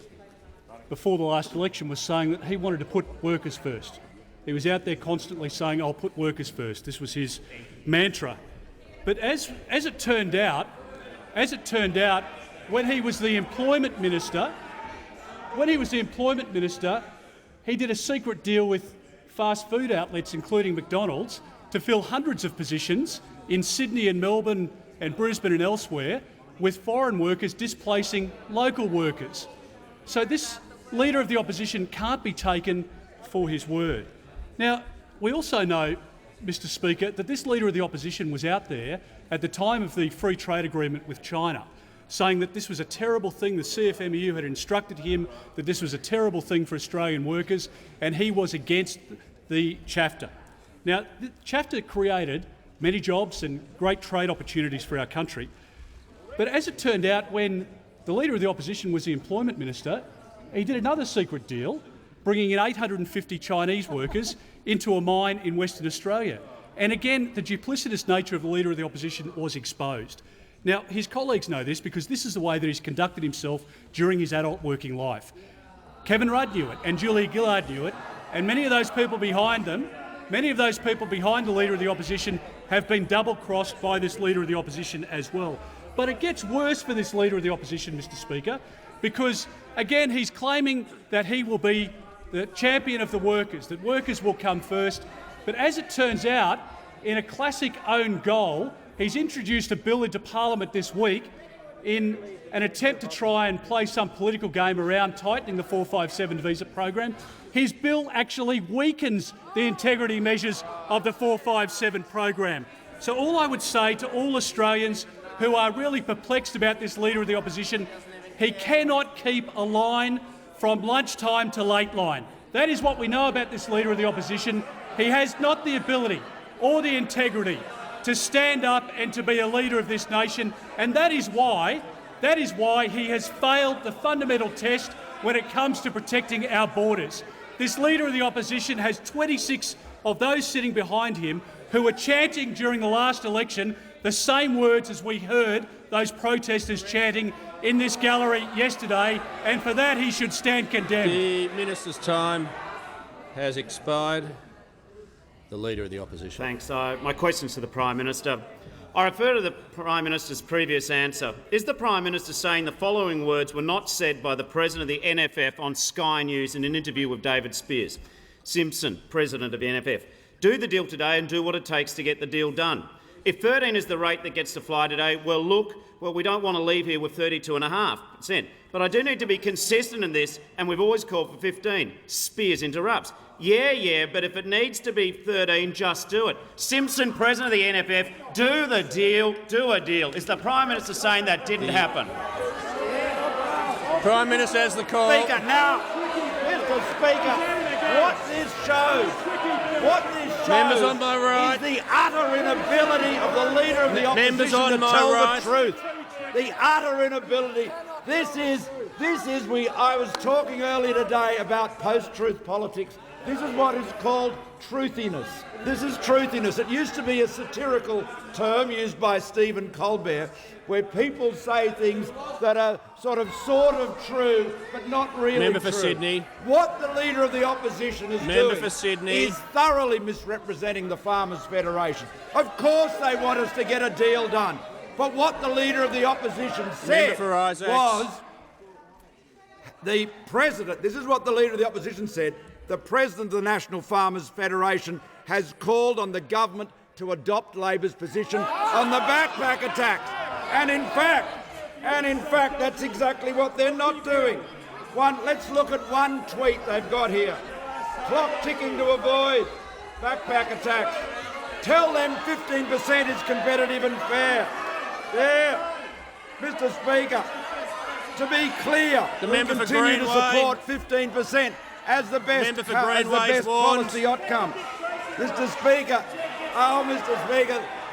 before the last election, was saying that he wanted to put workers first. He was out there constantly saying, "I'll put workers first." This was his mantra. But as it turned out, when he was the employment minister, he did a secret deal with fast food outlets, including McDonald's, to fill hundreds of positions in Sydney and Melbourne and Brisbane and elsewhere, with foreign workers displacing local workers. So this Leader of the Opposition can't be taken for his word. Now, we also know, Mr. Speaker, that this Leader of the Opposition was out there at the time of the free trade agreement with China, saying that this was a terrible thing. The CFMEU had instructed him that this was a terrible thing for Australian workers, and he was against the CHAFTA. Now, the CHAFTA created many jobs and great trade opportunities for our country. But as it turned out, when the Leader of the Opposition was the employment minister, he did another secret deal, bringing in 850 Chinese workers into a mine in Western Australia. And again, the duplicitous nature of the Leader of the Opposition was exposed. Now, his colleagues know this because this is the way that he's conducted himself during his adult working life. Kevin Rudd knew it, and Julia Gillard knew it, and many of those people behind them, many of those people behind the Leader of the Opposition have been double-crossed by this Leader of the Opposition as well. But it gets worse for this Leader of the Opposition, Mr Speaker, because, again, he's claiming that he will be the champion of the workers, that workers will come first. But as it turns out, in a classic own goal, he's introduced a bill into Parliament this week in an attempt to try and play some political game around tightening the 457 visa program. His bill actually weakens the integrity measures of the 457 program. So all I would say to all Australians who are really perplexed about this Leader of the Opposition, he cannot keep a line from lunchtime to late line. That is what we know about this Leader of the Opposition. He has not the ability or the integrity to stand up and to be a leader of this nation, and that is why he has failed the fundamental test when it comes to protecting our borders. This Leader of the Opposition has 26 of those sitting behind him who were chanting during the last election the same words as we heard those protesters chanting in this gallery yesterday, and for that he should stand condemned. The Minister's time has expired. The Leader of the Opposition. Thanks. My question's to the Prime Minister. I refer to the Prime Minister's previous answer. Is the Prime Minister saying the following words were not said by the President of the NFF on Sky News in an interview with David Spears? Simpson, President of the NFF, do the deal today and do what it takes to get the deal done. If 13 is the rate that gets to fly today, well, look, we don't want to leave here with 32.5%. But I do need to be consistent in this, and we've always called for 15. Spears interrupts. Yeah, but if it needs to be 13, just do it. Simpson, President of the NFF, do the deal, do a deal. Is the Prime Minister saying that didn't happen? Prime Minister has the call. Speaker, now, Mr Speaker, what this shows on my right. is the utter inability of the Leader of the Opposition to tell the truth. The utter inability. I was talking earlier today about post-truth politics. This is what is called truthiness. This is truthiness. It used to be a satirical term used by Stephen Colbert, where people say things that are sort of true, but not really Member true. for Sydney. What the Leader of the Opposition is Member doing for Sydney. is thoroughly misrepresenting the Farmers Federation. Of course they want us to get a deal done, but what the Leader of the Opposition said was the President, this is what the Leader of the Opposition said, the President of the National Farmers Federation has called on the government to adopt Labor's position on the backpacker tax. And in fact, that's exactly what they're not doing. Let's look at one tweet they've got here. Clock ticking to avoid backpacker tax. Tell them 15% is competitive and fair. There, Mr Speaker, to be clear, we'll continue to support 15% as the best policy outcome. Mr Speaker,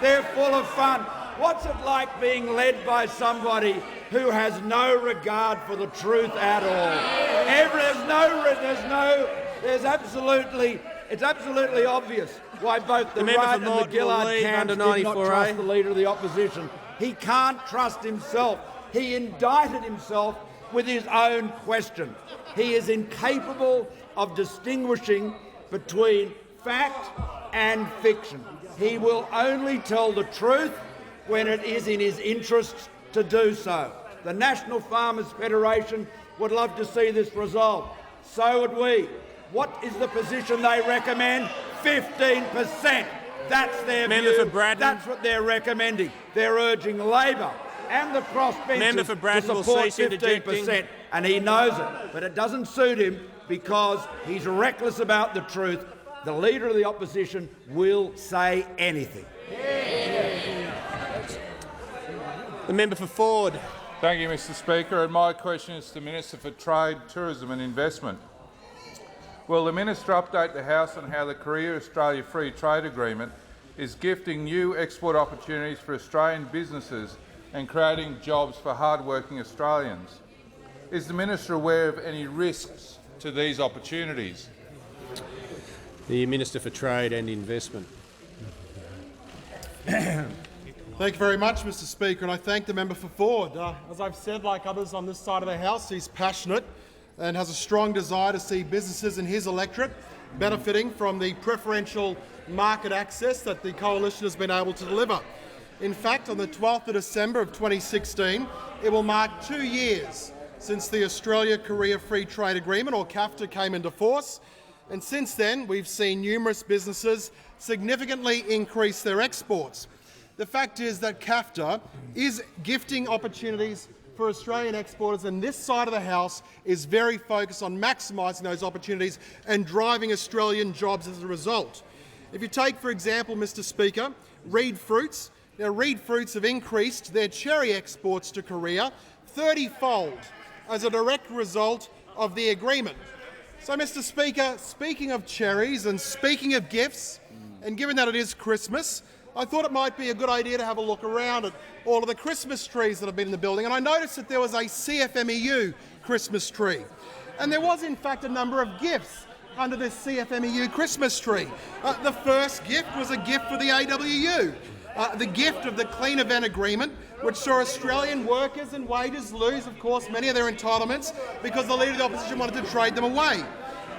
they're full of fun. What's it like being led by somebody who has no regard for the truth at all? It's absolutely obvious why both the right and the Gillard camps did not trust the Leader of the Opposition. He can't trust himself. He indicted himself with his own question. He is incapable of distinguishing between fact and fiction. He will only tell the truth when it is in his interests to do so. The National Farmers Federation would love to see this resolved. So would we. What is the position they recommend? 15%. That's their view. That's what they're recommending. They're urging Labor and the crossbenchers to support 15%, and he knows it. But it doesn't suit him because he's reckless about the truth. The Leader of the Opposition will say anything. The member for Ford. Thank you, Mr Speaker. And my question is to the Minister for Trade, Tourism and Investment. Will the Minister update the House on how the Korea-Australia Free Trade Agreement is gifting new export opportunities for Australian businesses and creating jobs for hard-working Australians? Is the Minister aware of any risks to these opportunities? The Minister for Trade and Investment. Thank you very much, Mr Speaker, and I thank the member for Ford. As I've said, like others on this side of the House, he's passionate and has a strong desire to see businesses in his electorate benefiting from the preferential market access that the Coalition has been able to deliver. In fact, on the 12th of December of 2016, it will mark 2 years since the Australia-Korea Free Trade Agreement, or CAFTA, came into force. And since then, we've seen numerous businesses significantly increase their exports. The fact is that CAFTA is gifting opportunities for Australian exporters, and this side of the House is very focused on maximising those opportunities and driving Australian jobs as a result. If you take, for example, Mr Speaker, Reed Fruits. Now, Reed Fruits have increased their cherry exports to Korea 30-fold as a direct result of the agreement. So, Mr Speaker, speaking of cherries and speaking of gifts, and given that it is Christmas, I thought it might be a good idea to have a look around at all of the Christmas trees that have been in the building, and I noticed that there was a CFMEU Christmas tree. And there was, in fact, a number of gifts under this CFMEU Christmas tree. The first gift was a gift for the AWU, the gift of the Clean Event Agreement, which saw Australian workers and wages lose, of course, many of their entitlements because the Leader of the Opposition wanted to trade them away.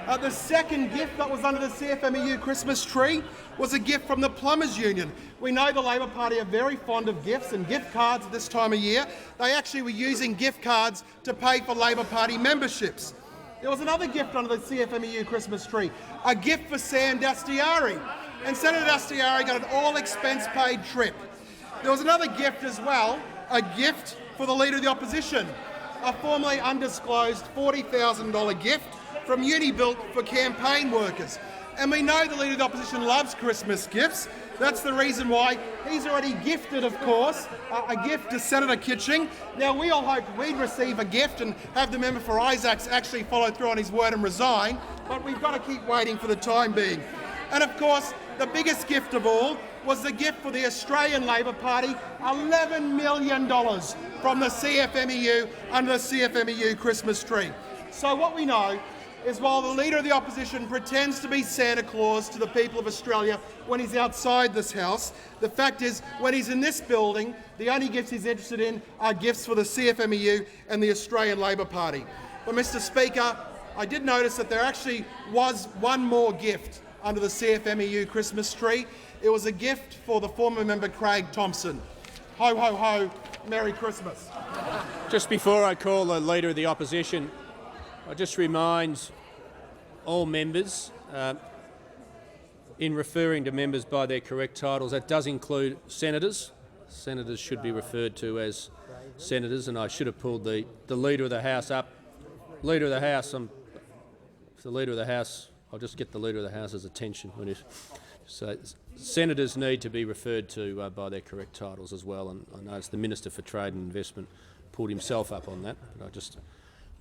The second gift that was under the CFMEU Christmas tree was a gift from the Plumbers Union. We know the Labor Party are very fond of gifts and gift cards at this time of year. They actually were using gift cards to pay for Labor Party memberships. There was another gift under the CFMEU Christmas tree, a gift for Sam Dastyari. And Senator Dastyari got an all-expense-paid trip. There was another gift as well, a gift for the Leader of the Opposition, a formerly undisclosed $40,000 gift from Unibuilt for campaign workers. And we know the Leader of the Opposition loves Christmas gifts. That's the reason why he's already gifted, of course, a gift to Senator Kitching. Now, we all hoped we'd receive a gift and have the member for Isaacs actually follow through on his word and resign, but we've got to keep waiting for the time being. And, of course, the biggest gift of all was the gift for the Australian Labor Party, $11 million from the CFMEU under the CFMEU Christmas tree. So what we know is while the Leader of the Opposition pretends to be Santa Claus to the people of Australia when he's outside this House, the fact is when he's in this building, the only gifts he's interested in are gifts for the CFMEU and the Australian Labor Party. But, Mr Speaker, I did notice that there actually was one more gift under the CFMEU Christmas tree. It was a gift for the former member Craig Thompson. Ho, ho, ho, Merry Christmas. Just before I call the Leader of the Opposition, I just remind all members, in referring to members by their correct titles, that does include senators. Senators should be referred to as senators, and I should have pulled the Leader of the House up. Leader of the House, the Leader of the House, I'll just get the Leader of the House's attention. So senators need to be referred to by their correct titles as well, and I notice the Minister for Trade and Investment pulled himself up on that, but I just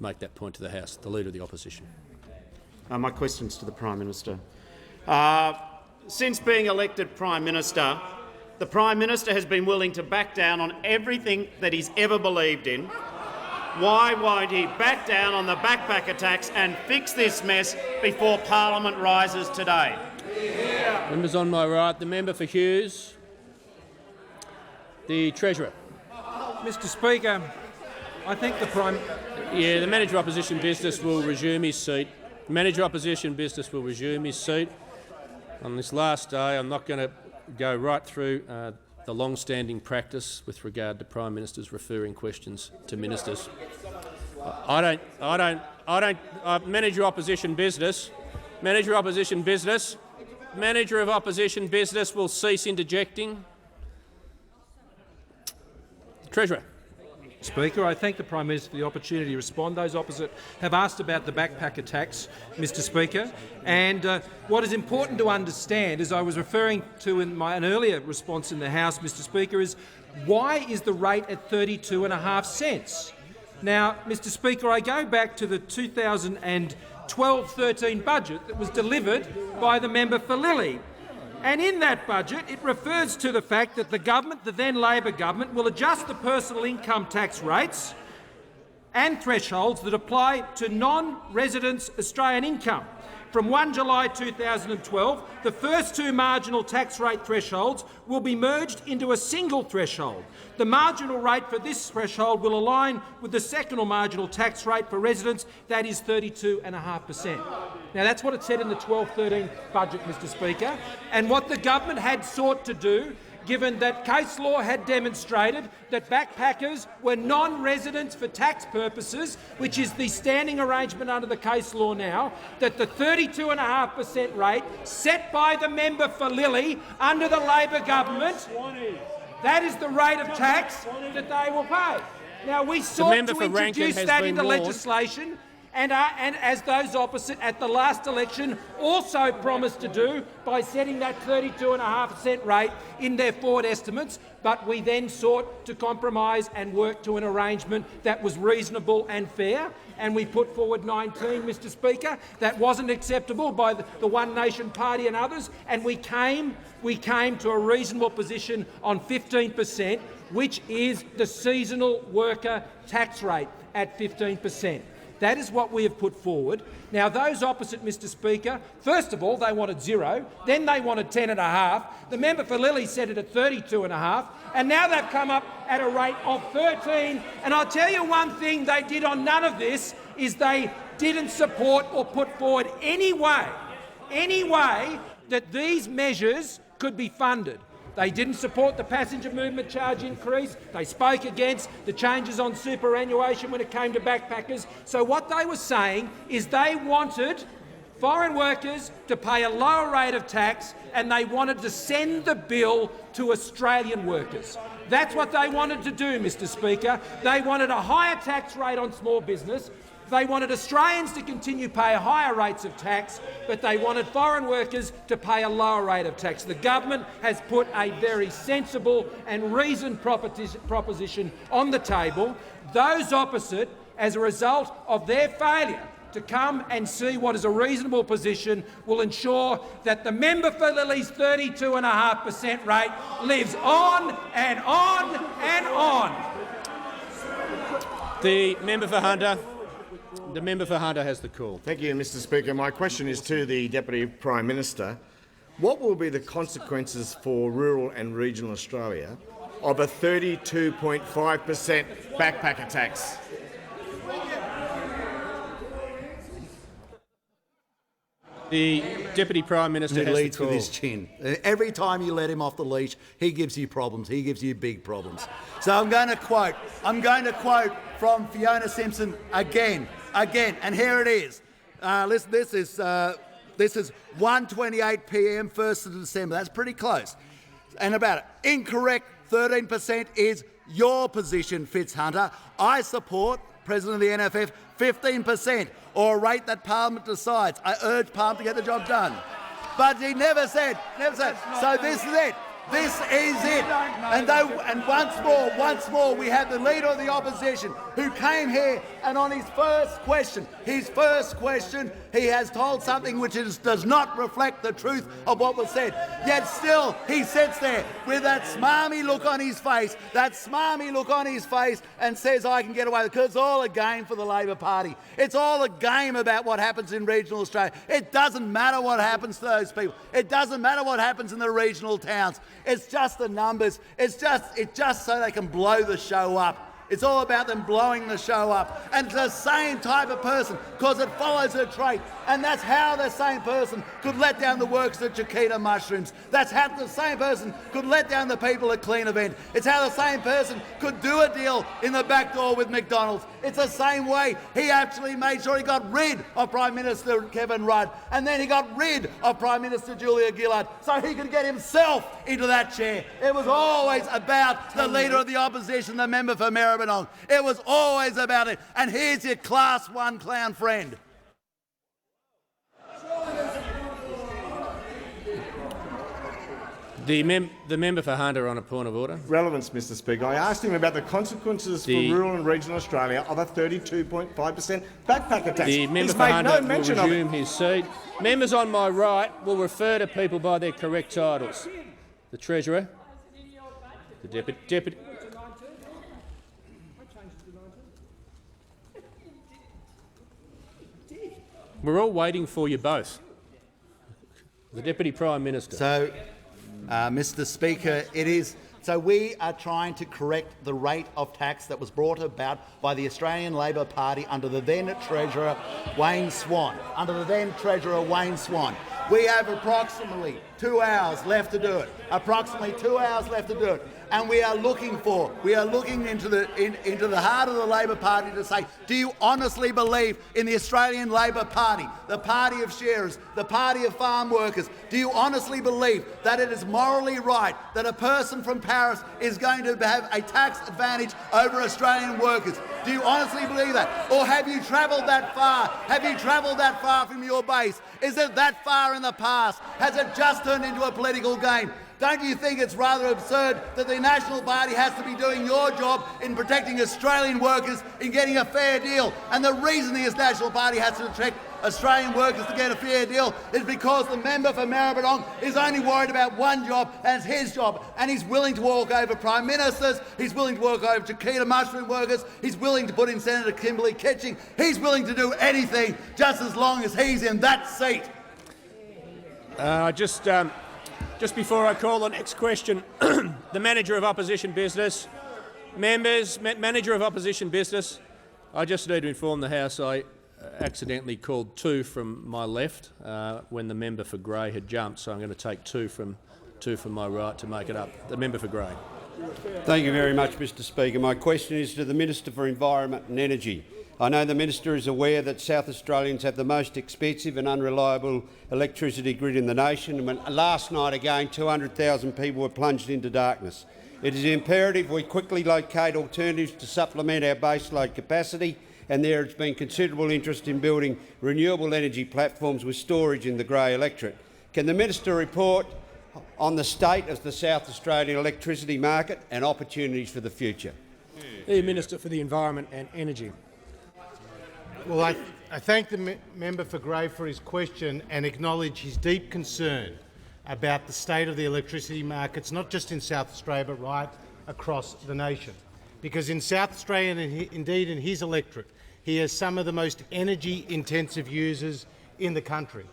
make that point to the House, the Leader of the Opposition. My question's to the Prime Minister. Since being elected Prime Minister, the Prime Minister has been willing to back down on everything that he's ever believed in. Why won't he back down on the backpacker tax and fix this mess before Parliament rises today? Members on my right, the member for Hughes, the Treasurer. Mr Speaker, I think the Prime... Yeah, the Manager Opposition Business will resume his seat. The Manager Opposition Business will resume his seat. On this last day, I'm not going to go right through the long-standing practice with regard to Prime Ministers referring questions to ministers. Manager Opposition Business, Manager Opposition Business, Manager of Opposition Business will cease interjecting. Treasurer. Speaker, I thank the Prime Minister for the opportunity to respond. Those opposite have asked about the backpacker tax, Mr Speaker, and what is important to understand, as I was referring to in an earlier response in the House, Mr Speaker, is why is the rate at 32.5 cents? Now, Mr Speaker, I go back to the 2012-13 budget that was delivered by the member for Lilly. And in that budget, it refers to the fact that the government, the then Labor government, will adjust the personal income tax rates and thresholds that apply to non-residents' Australian income. From 1 July 2012, the first two marginal tax rate thresholds will be merged into a single threshold. The marginal rate for this threshold will align with the second or marginal tax rate for residents, that is 32.5%. Now, that's what it said in the 12-13 budget, Mr Speaker, and what the government had sought to do, given that case law had demonstrated that backpackers were non-residents for tax purposes, which is the standing arrangement under the case law now, that the 32.5% rate set by the member for Lilly under the Labor government, that is the rate of tax that they will pay. Now, we sought to introduce that into legislation, and as those opposite at the last election also promised to do by setting that 32.5% rate in their forward estimates, but we then sought to compromise and work to an arrangement that was reasonable and fair, and we put forward 19, Mr Speaker. That wasn't acceptable by the One Nation Party and others, and we came to a reasonable position on 15%, which is the seasonal worker tax rate at 15%. That is what we have put forward. Now, those opposite, Mr Speaker, first of all, they wanted 0, then they wanted 10.5. The member for Lilly said it at 32.5, and now they've come up at a rate of 13. And I'll tell you one thing they did on none of this is they didn't support or put forward any way that these measures could be funded. They didn't support the passenger movement charge increase. They spoke against the changes on superannuation when it came to backpackers. So what they were saying is they wanted foreign workers to pay a lower rate of tax, and they wanted to send the bill to Australian workers. That's what they wanted to do, Mr Speaker. They wanted a higher tax rate on small business. They wanted Australians to continue to pay higher rates of tax, but they wanted foreign workers to pay a lower rate of tax. The government has put a very sensible and reasoned proposition on the table. Those opposite, as a result of their failure to come and see what is a reasonable position, will ensure that the member for Lilly's 32.5% rate lives on and on and on. The member for Hunter. The member for Hunter has the call. Thank you, Mr Speaker. My question is to the Deputy Prime Minister. What will be the consequences for rural and regional Australia of a 32.5% backpacker tax? The Deputy Prime Minister has leads the call. with his chin. Every time you let him off the leash, he gives you problems. He gives you big problems. So I'm going to quote from Fiona Simpson again, and here it is. Listen, this is 1:28 p.m. 1st of December. That's pretty close. And about it. Incorrect 13% is your position, Fitzhunter. I support President of the NFF 15%, or a rate that Parliament decides. I urge Parliament to get the job done. But he never said. So this is it. This is it. And once more, we have the Leader of the Opposition who came here and on his first question, he has told something which does not reflect the truth of what was said. Yet still, he sits there with that smarmy look on his face, and says, I can get away with it, because it's all a game for the Labor Party. It's all a game about what happens in regional Australia. It doesn't matter what happens to those people. It doesn't matter what happens in the regional towns. It's just the numbers. It's just so they can blow the show up. It's all about them blowing the show up. And it's the same type of person, because it follows a trait. And that's how the same person could let down the workers at Chiquita Mushrooms. That's how the same person could let down the people at Clean Event. It's how the same person could do a deal in the back door with McDonald's. It's the same way he actually made sure he got rid of Prime Minister Kevin Rudd, and then he got rid of Prime Minister Julia Gillard so he could get himself into that chair. It was always about the Leader of the Opposition, the member for Maribyrnong. It was always about it. And here's your Class 1 clown friend. The member for Hunter on a point of order. Relevance, Mr Speaker. I asked him about the consequences for rural and regional Australia of a 32.5% backpacker tax. The member for Hunter will resume his seat. Members on my right will refer to people by their correct titles. The Treasurer, the Deputy. We're all waiting for you both. The Deputy Prime Minister. So, Mr Speaker, so we are trying to correct the rate of tax that was brought about by the Australian Labor Party under the then Treasurer Wayne Swan. We have approximately 2 hours left to do it. Approximately 2 hours left to do it. And we are looking into the heart of the Labor Party to say, do you honestly believe in the Australian Labor Party, the party of sharers, the party of farm workers? Do you honestly believe that it is morally right that a person from Paris is going to have a tax advantage over Australian workers? Do you honestly believe that? Or have you travelled that far? Have you travelled that far from your base? Is it that far in the past? Has it just turned into a political game? Don't you think it's rather absurd that the National Party has to be doing your job in protecting Australian workers in getting a fair deal? And the reason the National Party has to protect Australian workers to get a fair deal is because the member for Maribyrnong is only worried about one job, and it's his job, and he's willing to walk over Prime Ministers, he's willing to walk over Chiquita mushroom workers, he's willing to put in Senator Kimberley Kitching, he's willing to do anything just as long as he's in that seat. Just before I call the next question, the Manager of Opposition Business. Members, Manager of Opposition Business, I just need to inform the House I accidentally called two from my left when the member for Grey had jumped, so I'm going to take two from my right to make it up. The member for Grey. Thank you very much, Mr Speaker. My question is to the Minister for Environment and Energy. I know the Minister is aware that South Australians have the most expensive and unreliable electricity grid in the nation, and last night again 200,000 people were plunged into darkness. It is imperative we quickly locate alternatives to supplement our baseload capacity, and there has been considerable interest in building renewable energy platforms with storage in the Grey electorate. Can the Minister report on the state of the South Australian electricity market and opportunities for the future? The Minister for the Environment and Energy. Well, I thank the member for Grey for his question and acknowledge his deep concern about the state of the electricity markets, not just in South Australia but right across the nation. Because in South Australia and indeed in his electorate, he has some of the most energy-intensive users in the country,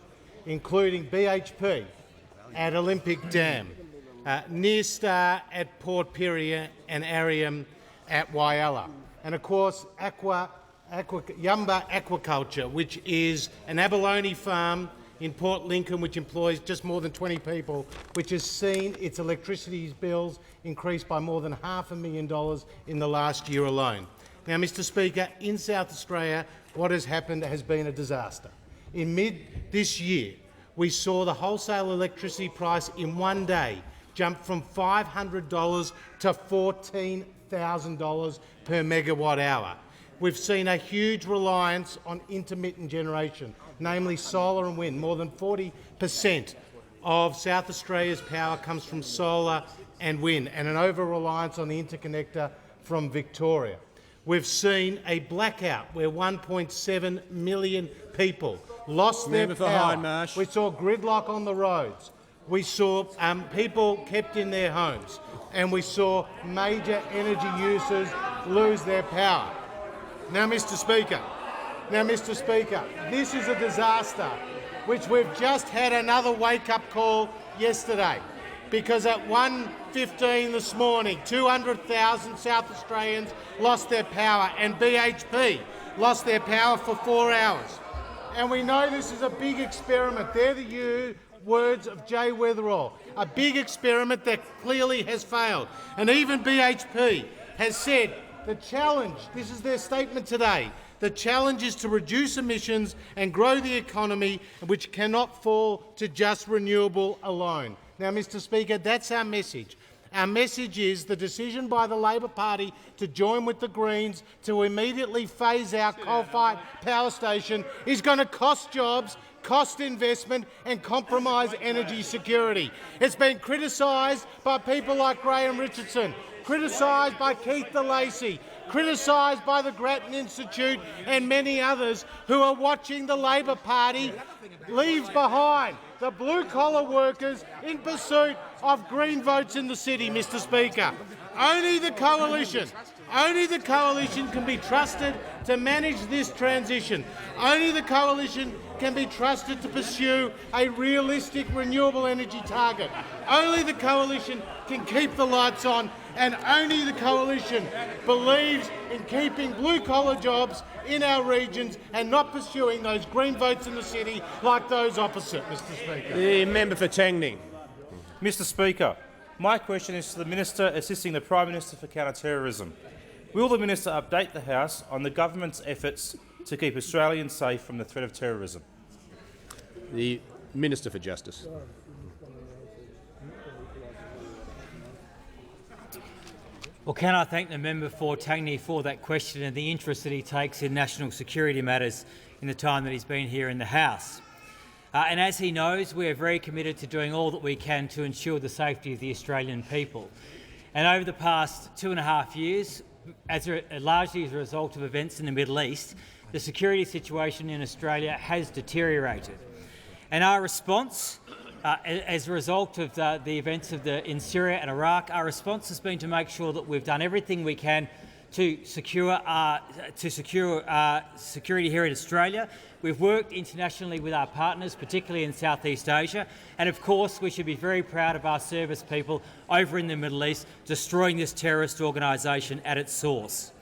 including BHP at Olympic Dam, Nearstar at Port Pirie and Arium at Whyalla, and of course Yamba Aquaculture, which is an abalone farm in Port Lincoln which employs just more than 20 people, which has seen its electricity bills increase by more than $500,000 in the last year alone. Now, Mr Speaker, in South Australia, what has happened has been a disaster. In mid this year, we saw the wholesale electricity price in one day jump from $500 to $14,000 per megawatt hour. We've seen a huge reliance on intermittent generation, namely solar and wind. More than 40% of South Australia's power comes from solar and wind, and an over-reliance on the interconnector from Victoria. We've seen a blackout where 1.7 million people lost their power. We saw gridlock on the roads. We saw people kept in their homes, and we saw major energy users lose their power. Now, Mr Speaker, this is a disaster which we've just had another wake-up call yesterday, because at 1:15 this morning, 200,000 South Australians lost their power, and BHP lost their power for 4 hours. And we know this is a big experiment. They're the words of Jay Weatherall, a big experiment that clearly has failed. And even BHP has said the challenge, this is their statement today, the challenge is to reduce emissions and grow the economy, which cannot fall to just renewable alone. Now, Mr Speaker, that's our message. Our message is the decision by the Labor Party to join with the Greens to immediately phase out coal-fired power station is going to cost jobs, cost investment and compromise energy security. It's been criticised by people like Graham Richardson, criticised by Keith DeLacy, criticised by the Grattan Institute and many others who are watching the Labor Party leaves behind the blue-collar workers in pursuit of green votes in the city, Mr Speaker. Only the coalition can be trusted to manage this transition. Only the coalition can be trusted to pursue a realistic renewable energy target. Only the coalition can keep the lights on, and only the coalition believes in keeping blue-collar jobs in our regions and not pursuing those green votes in the city like those opposite, Mr Speaker. The member for Tangning. Mr Speaker, my question is to the Minister assisting the Prime Minister for Counter-Terrorism. Will the Minister update the House on the government's efforts to keep Australians safe from the threat of terrorism? The Minister for Justice. Well, can I thank the member for Tangney for that question and the interest that he takes in national security matters in the time that he's been here in the House. And as he knows, we are very committed to doing all that we can to ensure the safety of the Australian people. And over the past 2.5 years, largely as a result of events in the Middle East, the security situation in Australia has deteriorated. And our response, as a result of the events in Syria and Iraq, our response has been to make sure that we've done everything we can to secure security here in Australia. We've worked internationally with our partners, particularly in Southeast Asia, and of course we should be very proud of our service people over in the Middle East destroying this terrorist organisation at its source.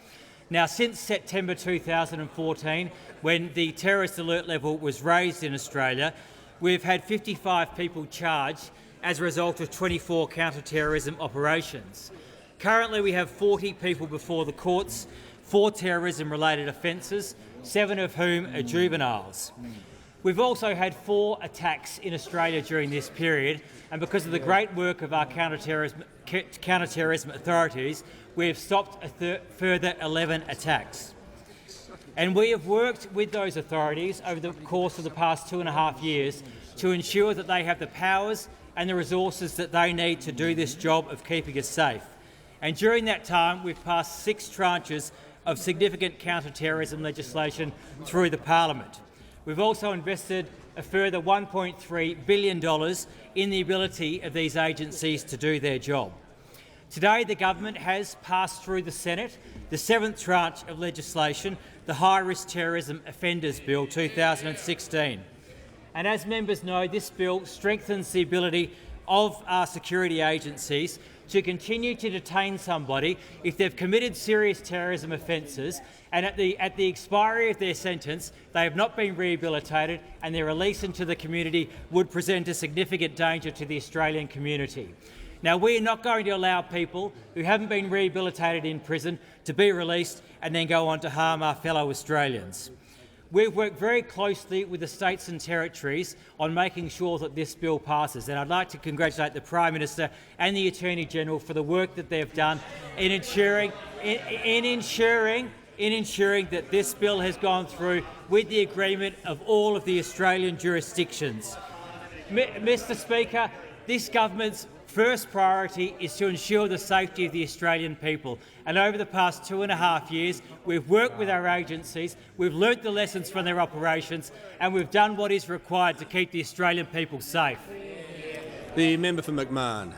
Now, since September 2014, when the terrorist alert level was raised in Australia, we've had 55 people charged as a result of 24 counter-terrorism operations. Currently, we have 40 people before the courts for terrorism-related offences, 7 of whom are juveniles. We've also had 4 attacks in Australia during this period, and because of the great work of our counter-terrorism authorities, we have stopped a further 11 attacks. And we have worked with those authorities over the course of the past 2.5 years to ensure that they have the powers and the resources that they need to do this job of keeping us safe. And during that time, we've passed 6 tranches of significant counter-terrorism legislation through the Parliament. We've also invested a further $1.3 billion in the ability of these agencies to do their job. Today, the government has passed through the Senate the 7th tranche of legislation, the High-Risk Terrorism Offenders Bill 2016. And as members know, this bill strengthens the ability of our security agencies to continue to detain somebody if they've committed serious terrorism offences and at the expiry of their sentence they have not been rehabilitated and their release into the community would present a significant danger to the Australian community. Now, we are not going to allow people who haven't been rehabilitated in prison to be released and then go on to harm our fellow Australians. We've worked very closely with the states and territories on making sure that this bill passes, and I'd like to congratulate the Prime Minister and the Attorney-General for the work that they've done in ensuring that this bill has gone through with the agreement of all of the Australian jurisdictions. Mr Speaker, this government's first priority is to ensure the safety of the Australian people. And over the past 2.5 years, we've worked with our agencies, we've learnt the lessons from their operations, and we've done what is required to keep the Australian people safe. The member for McMahon.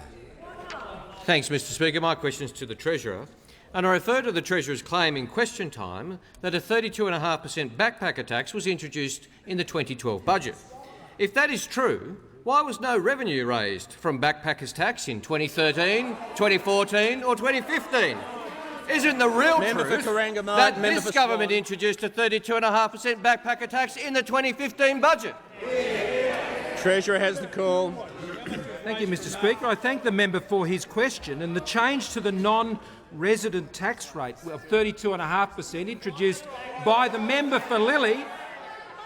Thanks, Mr Speaker. My question is to the Treasurer. And I refer to the Treasurer's claim in question time that a 32.5% backpacker tax was introduced in the 2012 budget. If that is true, why was no revenue raised from backpackers tax in 2013, 2014 or 2015? Isn't the real truth that this government introduced a 32.5% backpacker tax in the 2015 budget? Treasurer has the call. Thank you, Mr Speaker. I thank the member for his question. And the change to the non-resident tax rate of 32.5% introduced by the member for Lilly,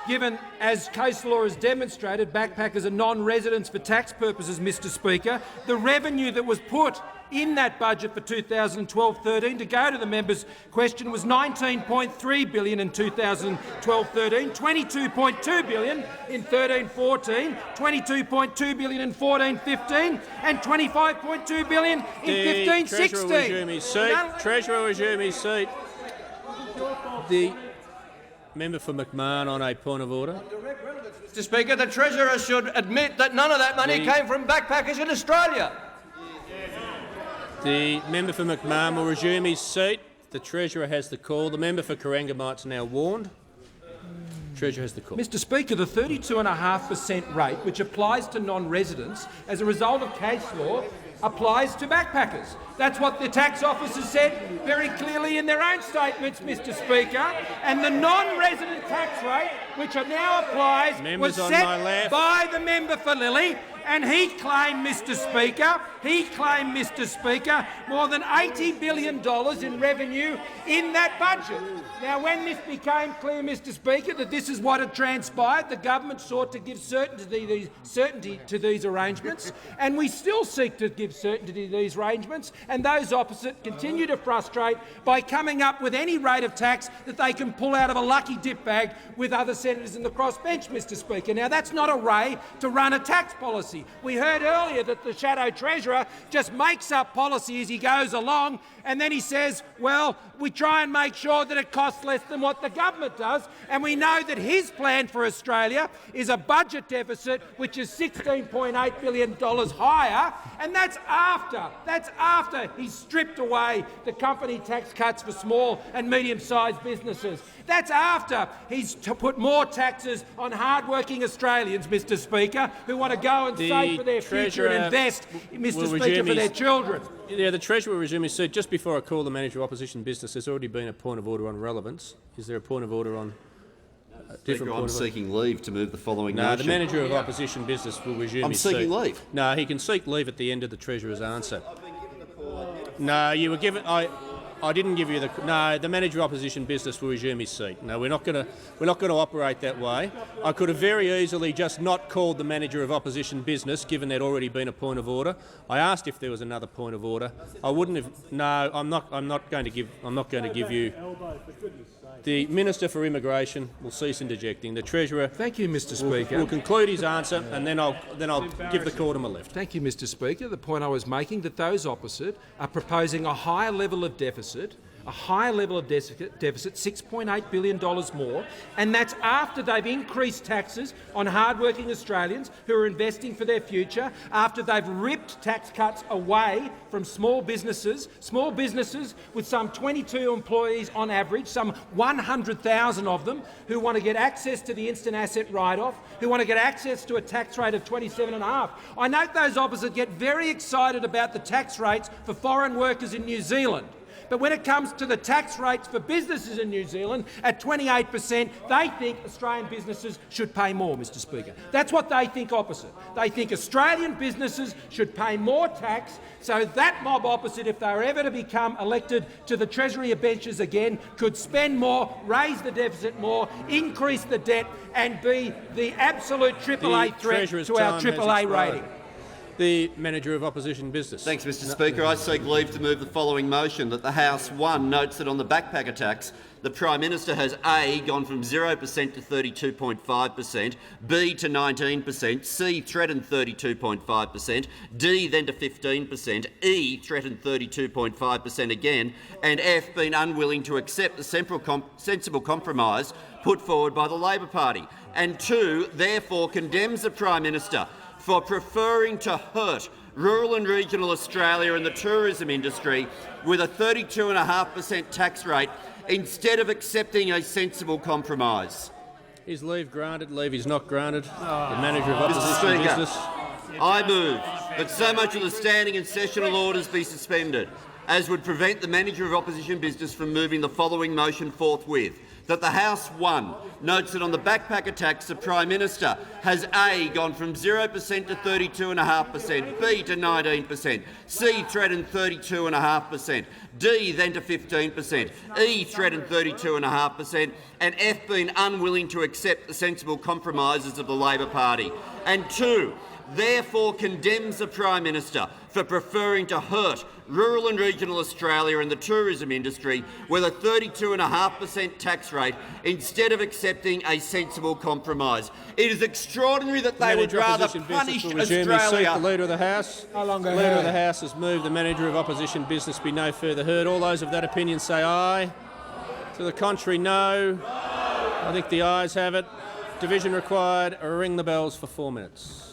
given, as case law has demonstrated, backpackers are non-residents for tax purposes, Mr Speaker, the revenue that was put in that budget for 2012-13, to go to the member's question, was $19.3 billion in 2012-13, $22.2 billion in 13-14, $22.2 billion in 14-15 and $25.2 billion in 15-16. Treasurer, resume his seat. The member for McMahon on a point of order. Mr Speaker, the Treasurer should admit that none of that money came from backpackers in Australia. The member for McMahon will resume his seat. The Treasurer has the call. The member for Corangamite's now warned. Treasurer has the call. Mr Speaker, the 32.5% rate, which applies to non-residents as a result of case law, applies to backpackers. That's what the tax officers said very clearly in their own statements, Mr Speaker. And the non-resident tax rate, which now applies, was set by the member for Lilly And he claimed, Mr Speaker, more than $80 billion in revenue in that budget. Now, when this became clear, Mr Speaker, that this is what had transpired, the government sought to give certainty to these arrangements, and we still seek to give certainty to these arrangements, and those opposite continue to frustrate by coming up with any rate of tax that they can pull out of a lucky dip bag with other senators in the crossbench, Mr Speaker. Now, that's not a way to run a tax policy. We heard earlier that the Shadow Treasurer just makes up policy as he goes along, and then he says, well, we try and make sure that it costs less than what the government does, and we know that his plan for Australia is a budget deficit which is $16.8 billion higher, and that's after he's stripped away the company tax cuts for small and medium-sized businesses. That's after he's put more taxes on hard-working Australians, Mr Speaker, who want to go and save for their future and invest, Mr Speaker, for their children. Yeah, the Treasurer will resume his seat. Just before I call the Manager of Opposition Business, there's already been a point of order on relevance. Is there a point of order on different point I'm seeking leave to move the following motion. No, the Manager of Opposition Business will resume his seat. I'm seeking leave. No, he can seek leave at the end of the Treasurer's answer. No, you were given. I didn't give you the. No, the Manager of Opposition Business will resume his seat. No, we're not going to operate that way. I could have very easily just not called the Manager of Opposition Business, given there'd already been a point of order. I asked if there was another point of order. I wouldn't have. No, I'm not going to give you. The Minister for Immigration will cease interjecting. The Treasurer. Thank you, Mr Speaker. Will conclude his answer, and then I'll give the quorum a lift. Thank you, Mr Speaker. The point I was making, that those opposite are proposing a higher level of deficit, $6.8 billion more, and that's after they've increased taxes on hard-working Australians who are investing for their future, after they've ripped tax cuts away from small businesses with some 22 employees on average, some 100,000 of them, who want to get access to the instant asset write-off, who want to get access to a tax rate of 27.5%. I note those opposite get very excited about the tax rates for foreign workers in New Zealand. But when it comes to the tax rates for businesses in New Zealand at 28%, they think Australian businesses should pay more, Mr Speaker. That's what they think opposite. They think Australian businesses should pay more tax, so that mob opposite, if they were ever to become elected to the Treasury benches again, could spend more, raise the deficit more, increase the debt and be the absolute AAA threat to our AAA rating. The Manager of Opposition Business. Thanks, Mr Speaker. I seek leave to move the following motion, that the House 1 notes that on the backpacker tax, the Prime Minister has A, gone from 0% to 32.5%, B to 19%, C threatened 32.5%, D then to 15%, E threatened 32.5% again, and F been unwilling to accept the sensible compromise put forward by the Labor Party, and 2, therefore condemns the Prime Minister for preferring to hurt rural and regional Australia and the tourism industry with a 32.5% tax rate instead of accepting a sensible compromise. Is leave granted? Leave is not granted. The Manager of Opposition Business. I move that so much of the standing and sessional orders be suspended as would prevent the Manager of Opposition Business from moving the following motion forthwith, that the House 1 notes that on the backpacker tax the Prime Minister has A, gone from 0% to 32.5%, B to 19%, C threatened 32.5%, D then to 15%, E threatened 32.5%, and F been unwilling to accept the sensible compromises of the Labor Party, and 2, therefore condemns the Prime Minister for preferring to hurt rural and regional Australia and the tourism industry with a 32.5% tax rate instead of accepting a sensible compromise. It is extraordinary that they would rather punish Australia. The Leader of the House. The Leader of the House has moved the Manager of Opposition Business be no further heard. All those of that opinion say aye. To the contrary, no. I think the ayes have it. Division required. Ring the bells for 4 minutes.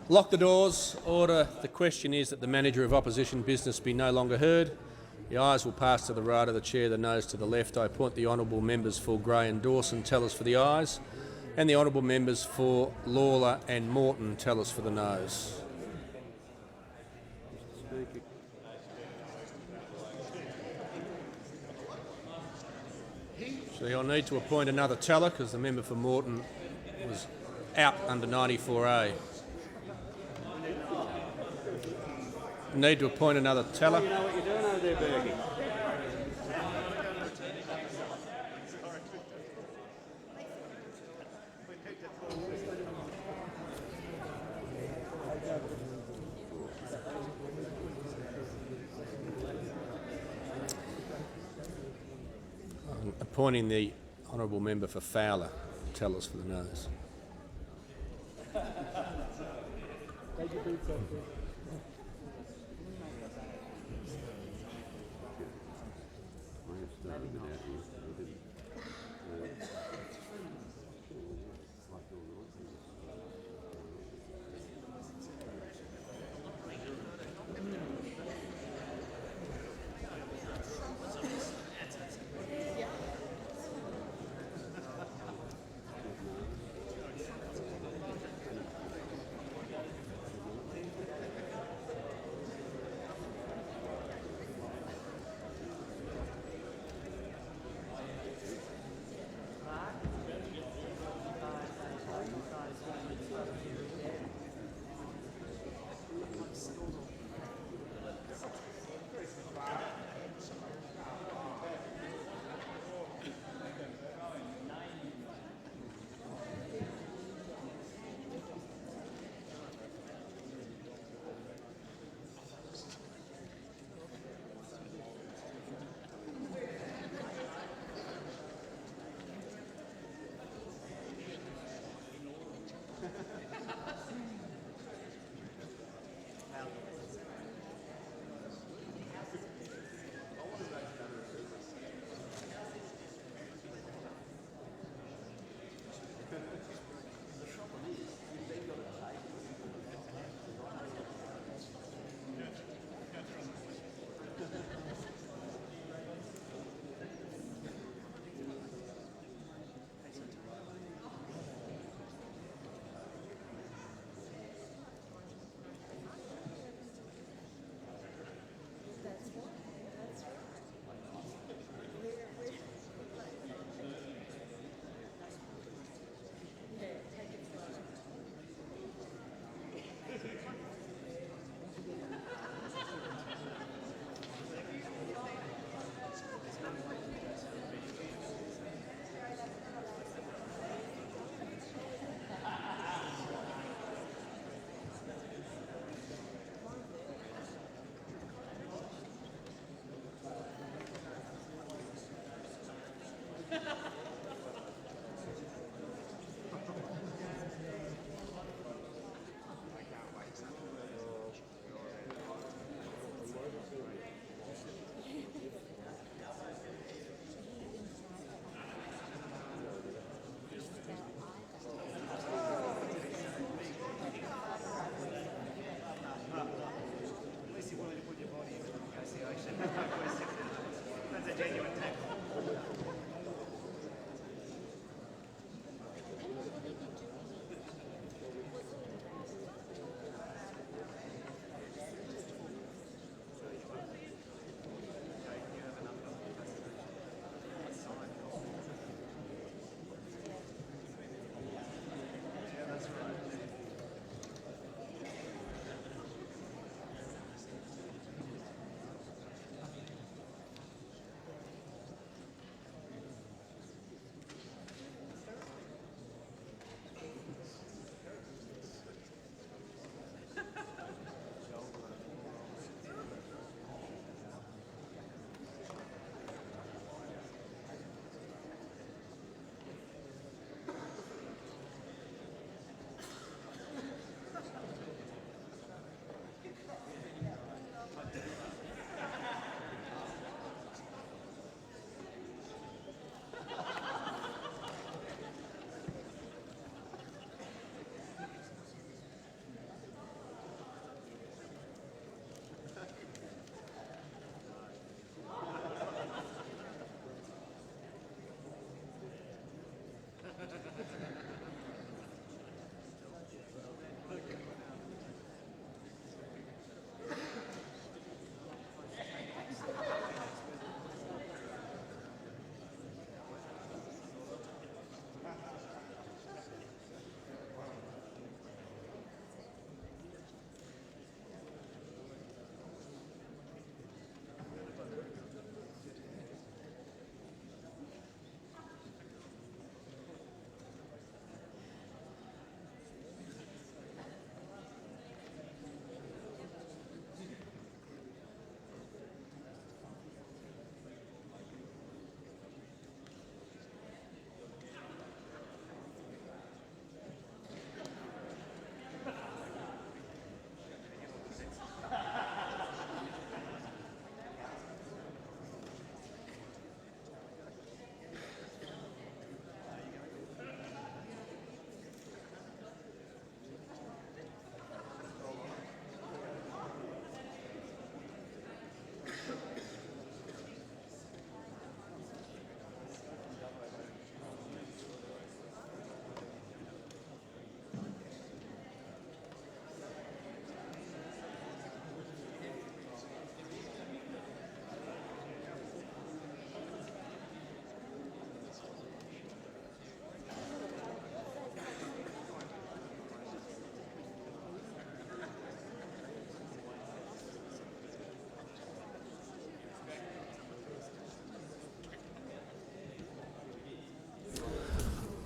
Lock the doors. Order. The question is that the manager of opposition business be no longer heard. The ayes will pass to the right of the chair, the noes to the left. I appoint the honourable members for Gray and Dawson, tellers for the ayes, and the honourable members for Lawler and Morton, tellers for the noes. So I'll need to appoint another teller because the member for Morton was out under 94A. Need to appoint another teller. You know what you're doing over there, Bergie? I'm appointing the honourable member for Fowler, tellers for the noes.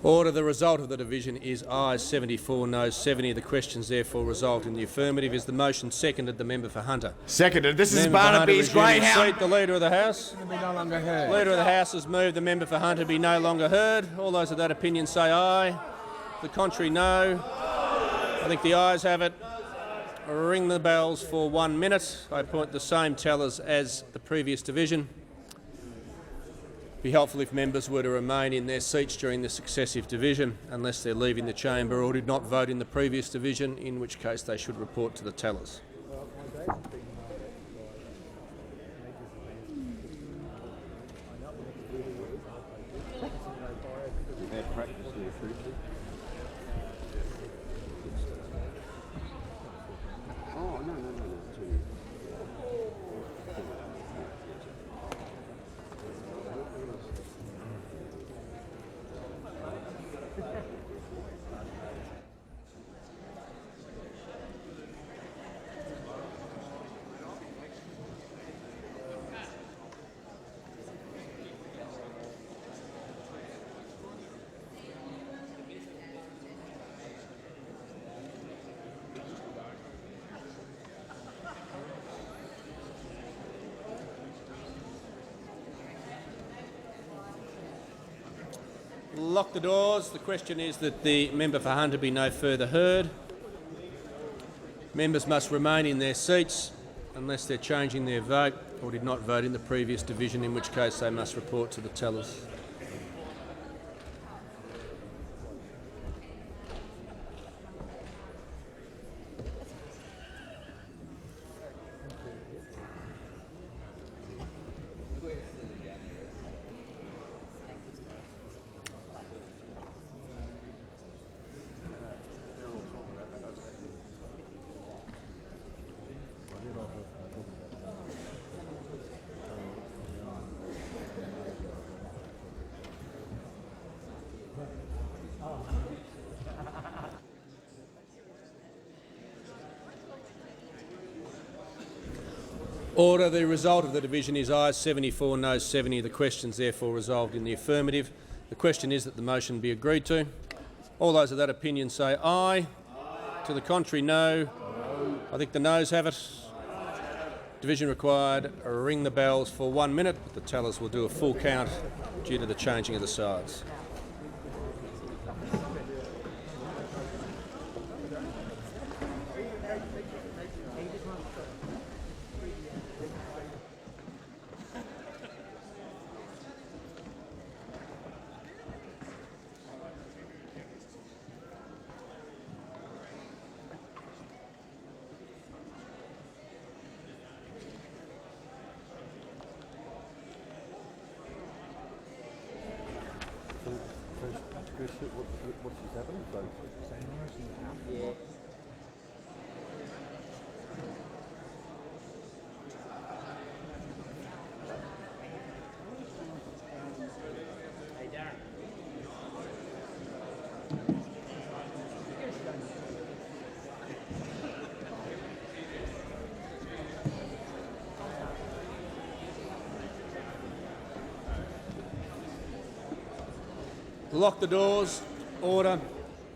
Order. The result of the division is ayes 74, noes 70. The questions therefore result in the affirmative. Is the motion seconded? The member for Hunter. Seconded. This is Barnaby's greyhound. The Leader of the House. No longer heard. Leader of the House has moved the member for Hunter be no longer heard. All those of that opinion say aye. The contrary, no. I think the ayes have it. Ring the bells for 1 minute. I appoint the same tellers as the previous division. It would be helpful if members were to remain in their seats during the successive division unless they're leaving the chamber or did not vote in the previous division, in which case they should report to the tellers. Lock the doors. The question is that the member for Hunter be no further heard. Members must remain in their seats unless they're changing their vote or did not vote in the previous division, in which case they must report to the tellers. Order. The result of the division is ayes 74, noes 70. The questions therefore resolved in the affirmative. The question is that the motion be agreed to. All those of that opinion say aye. To the contrary, no. I think the noes have it. Division required. Ring the bells for 1 minute, but the tellers will do a full count due to the changing of the sides. Lock the doors. Order.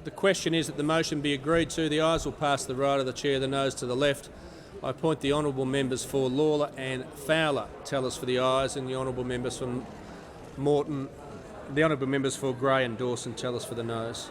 The question is that the motion be agreed to. The ayes will pass to the right of the chair, the noes to the left. I appoint the honourable members for Lawler and Fowler tellers for the ayes, and the honourable members from Morton, the honourable members for Gray and Dawson tellers for the noes.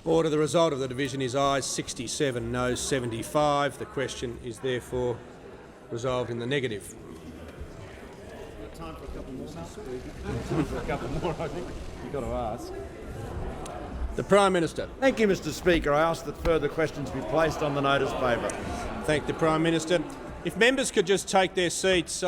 Order. The result of the division is ayes 67, noes 75. The question is therefore resolved in the negative. Time for a couple more, Time for a couple more, I think. You've got to ask. The Prime Minister. Thank you, Mr Speaker. I ask that further questions be placed on the notice paper. Thank the Prime Minister. If members could just take their seats,